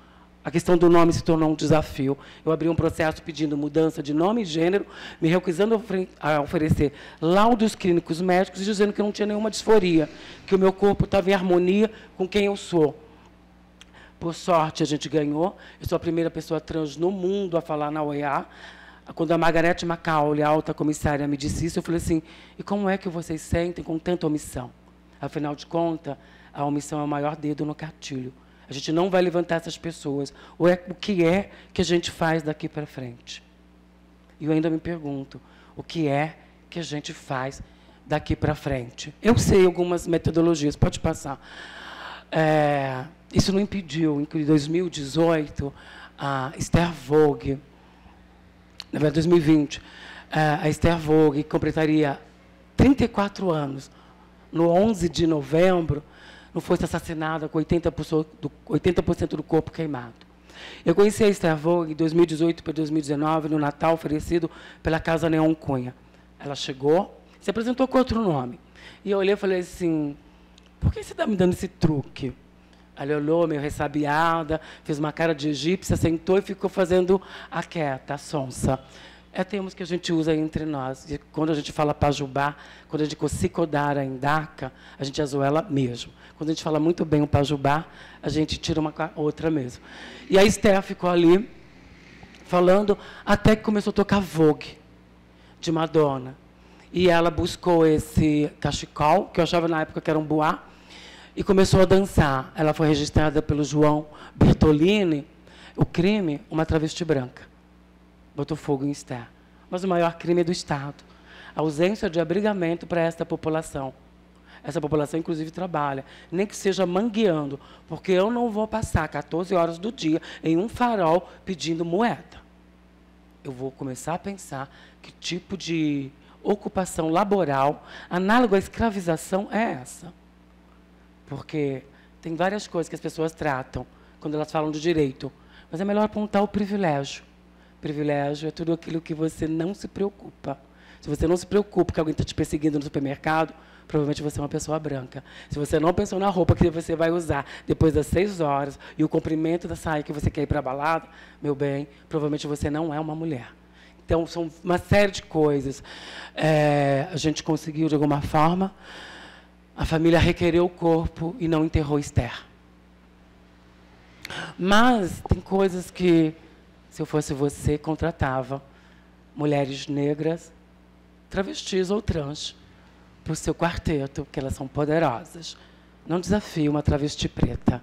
A questão do nome se tornou um desafio. Eu abri um processo pedindo mudança de nome e gênero, me recusando a oferecer laudos clínicos médicos e dizendo que eu não tinha nenhuma disforia, que o meu corpo estava em harmonia com quem eu sou. Por sorte, a gente ganhou. Eu sou a primeira pessoa trans no mundo a falar na OEA. Quando a Margarete Macaulay, a alta comissária, me disse isso, eu falei assim, e como é que vocês sentem com tanta omissão? Afinal de contas, a omissão é o maior dedo no gatilho. A gente não vai levantar essas pessoas. O que é que a gente faz daqui para frente? E eu ainda me pergunto, o que é que a gente faz daqui para frente? Eu sei algumas metodologias, pode passar. Isso não impediu, em 2018, a Esther Vogue, na verdade, 2020, a Esther Vogue completaria 34 anos, no 11 de novembro, não fosse assassinada com 80% do corpo queimado. Eu conheci a Esther Vogue em 2018 para 2019, no Natal, oferecido pela Casa Neon Cunha. Ela chegou, se apresentou com outro nome. E eu olhei e falei assim, por que você está me dando esse truque? Ela olhou, meio ressabiada, fez uma cara de egípcia, sentou e ficou fazendo a quieta, a sonsa. Termos que a gente usa entre nós. E quando a gente fala pajubá, quando a gente cocicodara em daca, a gente azou ela mesmo. Quando a gente fala muito bem o pajubá, a gente tira uma outra mesmo. E a Esther ficou ali, falando, até que começou a tocar Vogue, de Madonna. E ela buscou esse cachecol, que eu achava na época que era um boá, e começou a dançar. Ela foi registrada pelo João Bertolini, o crime, uma travesti branca. Botou fogo em Esther. Mas o maior crime é do Estado. A ausência de abrigamento para esta população. Essa população, inclusive, trabalha. Nem que seja mangueando, porque eu não vou passar 14 horas do dia em um farol pedindo moeda. Eu vou começar a pensar que tipo de ocupação laboral, análogo à escravização, é essa. Porque tem várias coisas que as pessoas tratam quando elas falam de direito. Mas é melhor apontar o privilégio. Privilégio é tudo aquilo que você não se preocupa. Se você não se preocupa que alguém está te perseguindo no supermercado, provavelmente você é uma pessoa branca. Se você não pensou na roupa que você vai usar depois das 6 horas e o comprimento da saia que você quer ir para a balada, meu bem, provavelmente você não é uma mulher. Então, são uma série de coisas. A gente conseguiu, de alguma forma, a família requereu o corpo e não enterrou Esther. Mas tem coisas que, se eu fosse você, contratava mulheres negras, travestis ou trans, para o seu quarteto, porque elas são poderosas. Não desafie uma travesti preta.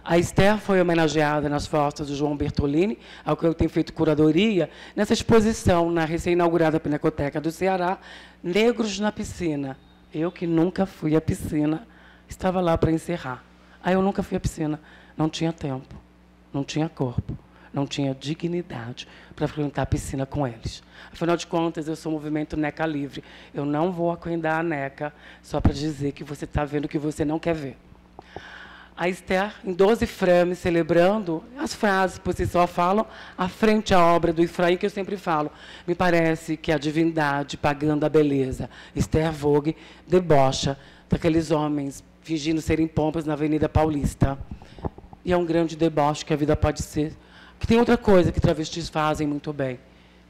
A Esther foi homenageada nas fotos do João Bertolini, ao que eu tenho feito curadoria, nessa exposição na recém-inaugurada Pinacoteca do Ceará, Negros na Piscina. Eu, que nunca fui à piscina, estava lá para encerrar. Eu nunca fui à piscina. Não tinha tempo, não tinha corpo, não tinha dignidade para frequentar a piscina com eles. Afinal de contas, eu sou o movimento NECA Livre. Eu não vou acordar a NECA só para dizer que você está vendo o que você não quer ver. A Esther, em 12 frames, celebrando, as frases por si só falam, à frente à obra do Efraim, que eu sempre falo. Me parece que a divindade pagando a beleza. Esther Vogue debocha daqueles homens fingindo serem pompas na Avenida Paulista. E é um grande deboche que a vida pode ser. Que tem outra coisa que travestis fazem muito bem.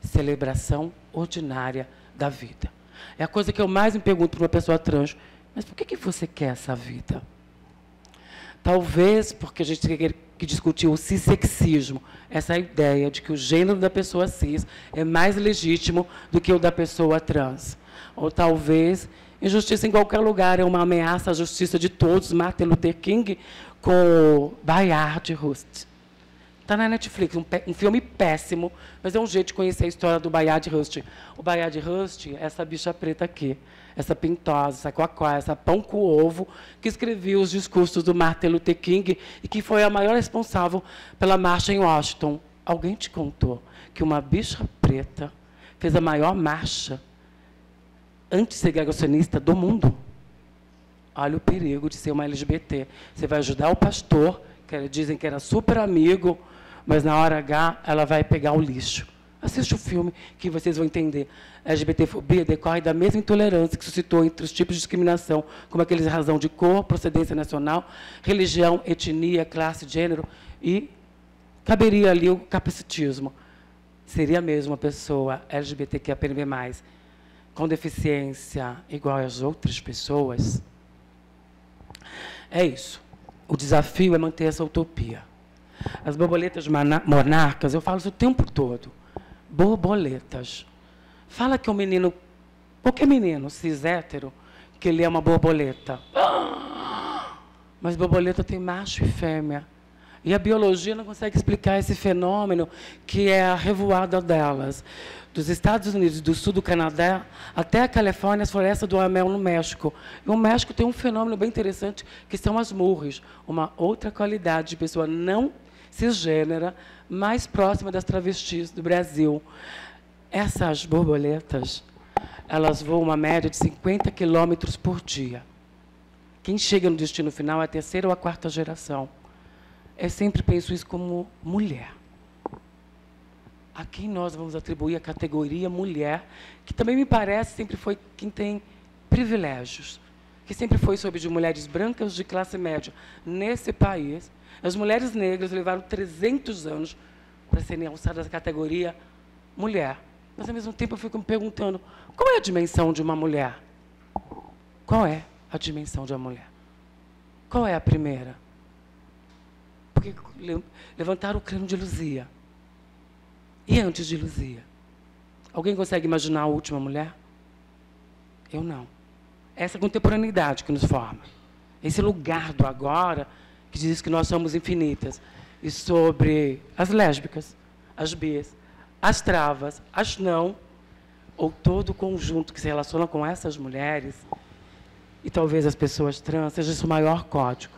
Celebração ordinária da vida. É a coisa que eu mais me pergunto para uma pessoa trans. Mas por que você quer essa vida? Talvez porque a gente tem que discutir o cissexismo, essa ideia de que o gênero da pessoa cis é mais legítimo do que o da pessoa trans. Ou talvez injustiça em qualquer lugar é uma ameaça à justiça de todos, Martin Luther King, com Bayard Rustin. Está na Netflix, um filme péssimo, mas é um jeito de conhecer a história do Bayard Rustin. O Bayard Rustin é essa bicha preta aqui, essa pintosa, essa coacó, essa pão com ovo, que escrevia os discursos do Martin Luther King e que foi a maior responsável pela marcha em Washington. Alguém te contou que uma bicha preta fez a maior marcha antissegregacionista do mundo? Olha o perigo de ser uma LGBT. Você vai ajudar o pastor, que dizem que era super amigo, mas na hora H ela vai pegar o lixo. Assiste o filme que vocês vão entender. A LGBTfobia decorre da mesma intolerância que suscitou entre os tipos de discriminação, como aqueles de razão de cor, procedência nacional, religião, etnia, classe, gênero, e caberia ali o capacitismo. Seria mesmo uma pessoa LGBTQIA+, com deficiência igual às outras pessoas? É isso. O desafio é manter essa utopia. As borboletas monarcas, eu falo isso o tempo todo. Borboletas. Fala que um menino, qualquer menino cis hétero, que ele é uma borboleta. Mas borboleta tem macho e fêmea. E a biologia não consegue explicar esse fenômeno, que é a revoada delas. Dos Estados Unidos, do sul do Canadá, até a Califórnia, as florestas do Amel no México. E o México tem um fenômeno bem interessante, que são as murres, uma outra qualidade de pessoa não cisgênera, mais próxima das travestis do Brasil. Essas borboletas, elas voam uma média de 50 quilômetros por dia. Quem chega no destino final é a terceira ou a quarta geração. Eu sempre penso isso como mulher. A quem nós vamos atribuir a categoria mulher, que também me parece sempre foi quem tem privilégios, que sempre foi sobre de mulheres brancas de classe média nesse país. As mulheres negras levaram 300 anos para serem alçadas à categoria mulher. Mas, ao mesmo tempo, eu fico me perguntando, qual é a dimensão de uma mulher? Qual é a dimensão de uma mulher? Qual é a primeira? Porque levantaram o crânio de Luzia. E antes de Luzia? Alguém consegue imaginar a última mulher? Eu não. Essa contemporaneidade que nos forma. Esse lugar do agora, que diz que nós somos infinitas. E sobre as lésbicas, as bis, as travas, as não, ou todo o conjunto que se relaciona com essas mulheres, e talvez as pessoas trans, seja isso o maior código.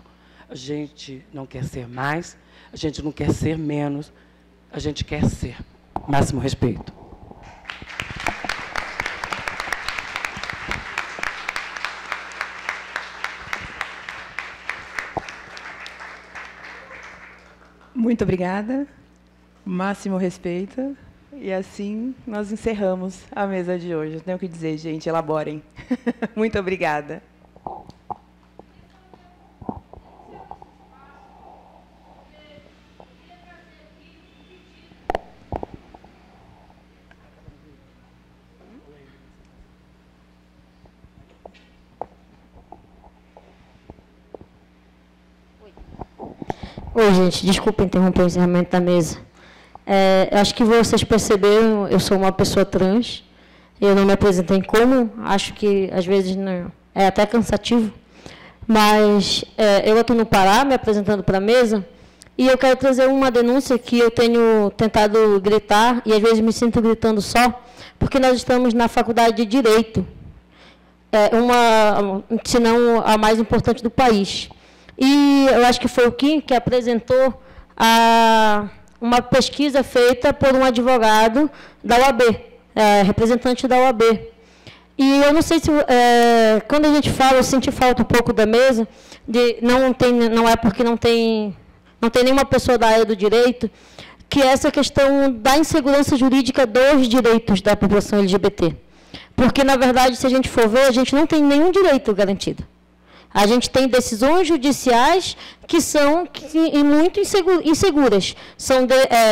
A gente não quer ser mais, a gente não quer ser menos, a gente quer ser. Máximo respeito. Muito obrigada. Máximo respeito. E assim nós encerramos a mesa de hoje. Não tenho o que dizer, gente. Elaborem. Muito obrigada. Oi, gente, desculpa interromper o encerramento da mesa. Acho que vocês perceberam, eu sou uma pessoa trans, eu não me apresentei como, acho que às vezes não, é até cansativo, mas eu estou no Pará, me apresentando para a mesa, e eu quero trazer uma denúncia que eu tenho tentado gritar, e às vezes me sinto gritando só, porque nós estamos na faculdade de Direito, se não a mais importante do país. E eu acho que foi o Kim que apresentou uma pesquisa feita por um advogado da OAB, representante da OAB. E eu não sei se, quando a gente fala, eu senti falta um pouco da mesa, não é porque não tem nenhuma pessoa da área do direito, que é essa questão da insegurança jurídica dos direitos da população LGBT. Porque, na verdade, se a gente for ver, a gente não tem nenhum direito garantido. A gente tem decisões judiciais que são muito inseguras. São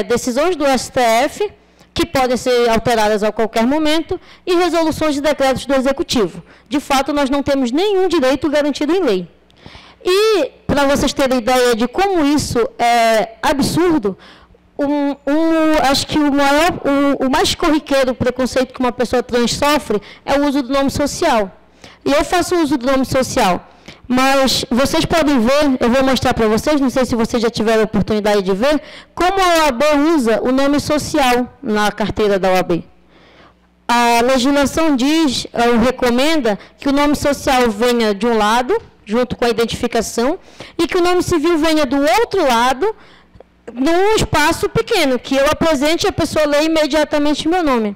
decisões do STF, que podem ser alteradas a qualquer momento, e resoluções de decretos do Executivo. De fato, nós não temos nenhum direito garantido em lei. E, para vocês terem ideia de como isso é absurdo, acho que o mais corriqueiro preconceito que uma pessoa trans sofre é o uso do nome social. E eu faço uso do nome social. Mas vocês podem ver, eu vou mostrar para vocês, não sei se vocês já tiveram a oportunidade de ver, como a OAB usa o nome social na carteira da OAB. A legislação diz, ou recomenda, que o nome social venha de um lado, junto com a identificação, e que o nome civil venha do outro lado, num espaço pequeno, que eu apresente e a pessoa lê imediatamente meu nome.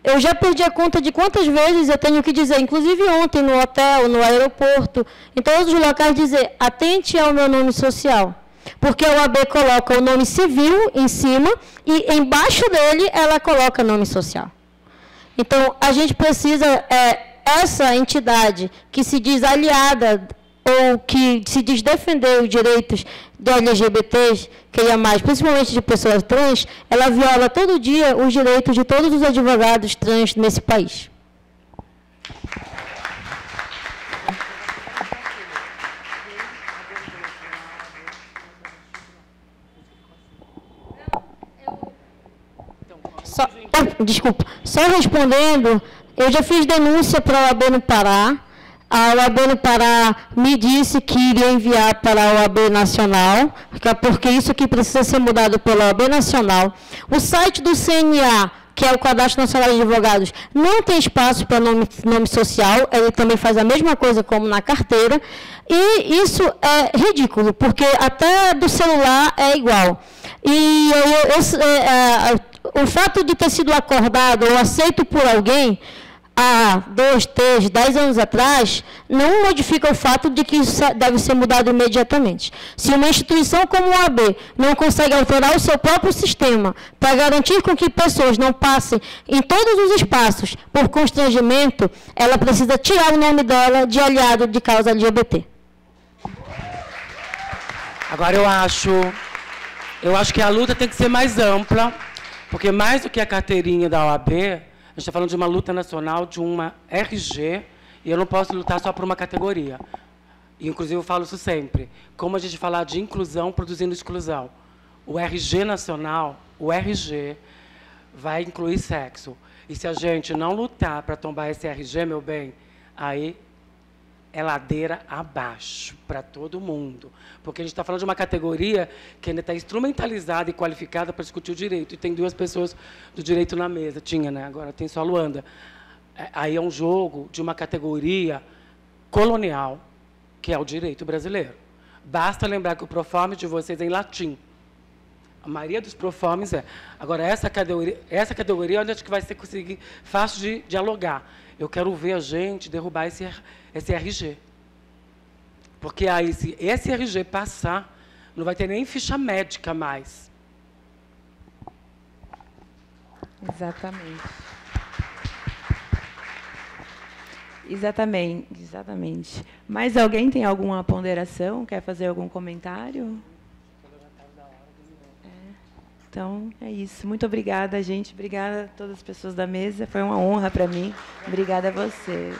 Eu já perdi a conta de quantas vezes eu tenho que dizer, inclusive ontem no hotel, no aeroporto, em todos os locais, dizer, atente ao meu nome social. Porque a OAB coloca o nome civil em cima e embaixo dele ela coloca nome social. Então, a gente precisa, essa entidade que se diz aliada ou que se diz defender os direitos de LGBTs, principalmente de pessoas trans, ela viola todo dia os direitos de todos os advogados trans nesse país. Só respondendo, eu já fiz denúncia para a OAB no Pará. A OAB no Pará me disse que iria enviar para a OAB Nacional, porque isso aqui precisa ser mudado pela OAB Nacional. O site do CNA, que é o Cadastro Nacional de Advogados, não tem espaço para nome social, ele também faz a mesma coisa como na carteira, e isso é ridículo, porque até do celular é igual. E o fato de ter sido acordado ou aceito por alguém há 2, 3, 10 anos atrás, não modifica o fato de que isso deve ser mudado imediatamente. Se uma instituição como a OAB não consegue alterar o seu próprio sistema para garantir com que pessoas não passem em todos os espaços por constrangimento, ela precisa tirar o nome dela de aliado de causa LGBT. Agora, eu acho que a luta tem que ser mais ampla, porque mais do que a carteirinha da OAB, a gente está falando de uma luta nacional, de uma RG, e eu não posso lutar só por uma categoria. E, inclusive, eu falo isso sempre. Como a gente falar de inclusão produzindo exclusão? O RG nacional, o RG, vai incluir sexo. E se a gente não lutar para tombar esse RG, meu bem, aí é ladeira abaixo para todo mundo. Porque a gente está falando de uma categoria que ainda está instrumentalizada e qualificada para discutir o direito. E tem 2 pessoas do direito na mesa. Tinha, né? Agora tem só a Luanda. Aí é um jogo de uma categoria colonial, que é o direito brasileiro. Basta lembrar que o proforme de vocês é em latim. A maioria dos proformes é. Agora, essa categoria onde acho que vai ser fácil de dialogar. Eu quero ver a gente derrubar esse RG. Porque aí, se esse RG passar, não vai ter nem ficha médica mais. Exatamente. Mais alguém tem alguma ponderação? Quer fazer algum comentário? Então, é isso. Muito obrigada, gente. Obrigada a todas as pessoas da mesa. Foi uma honra para mim. Obrigada a vocês.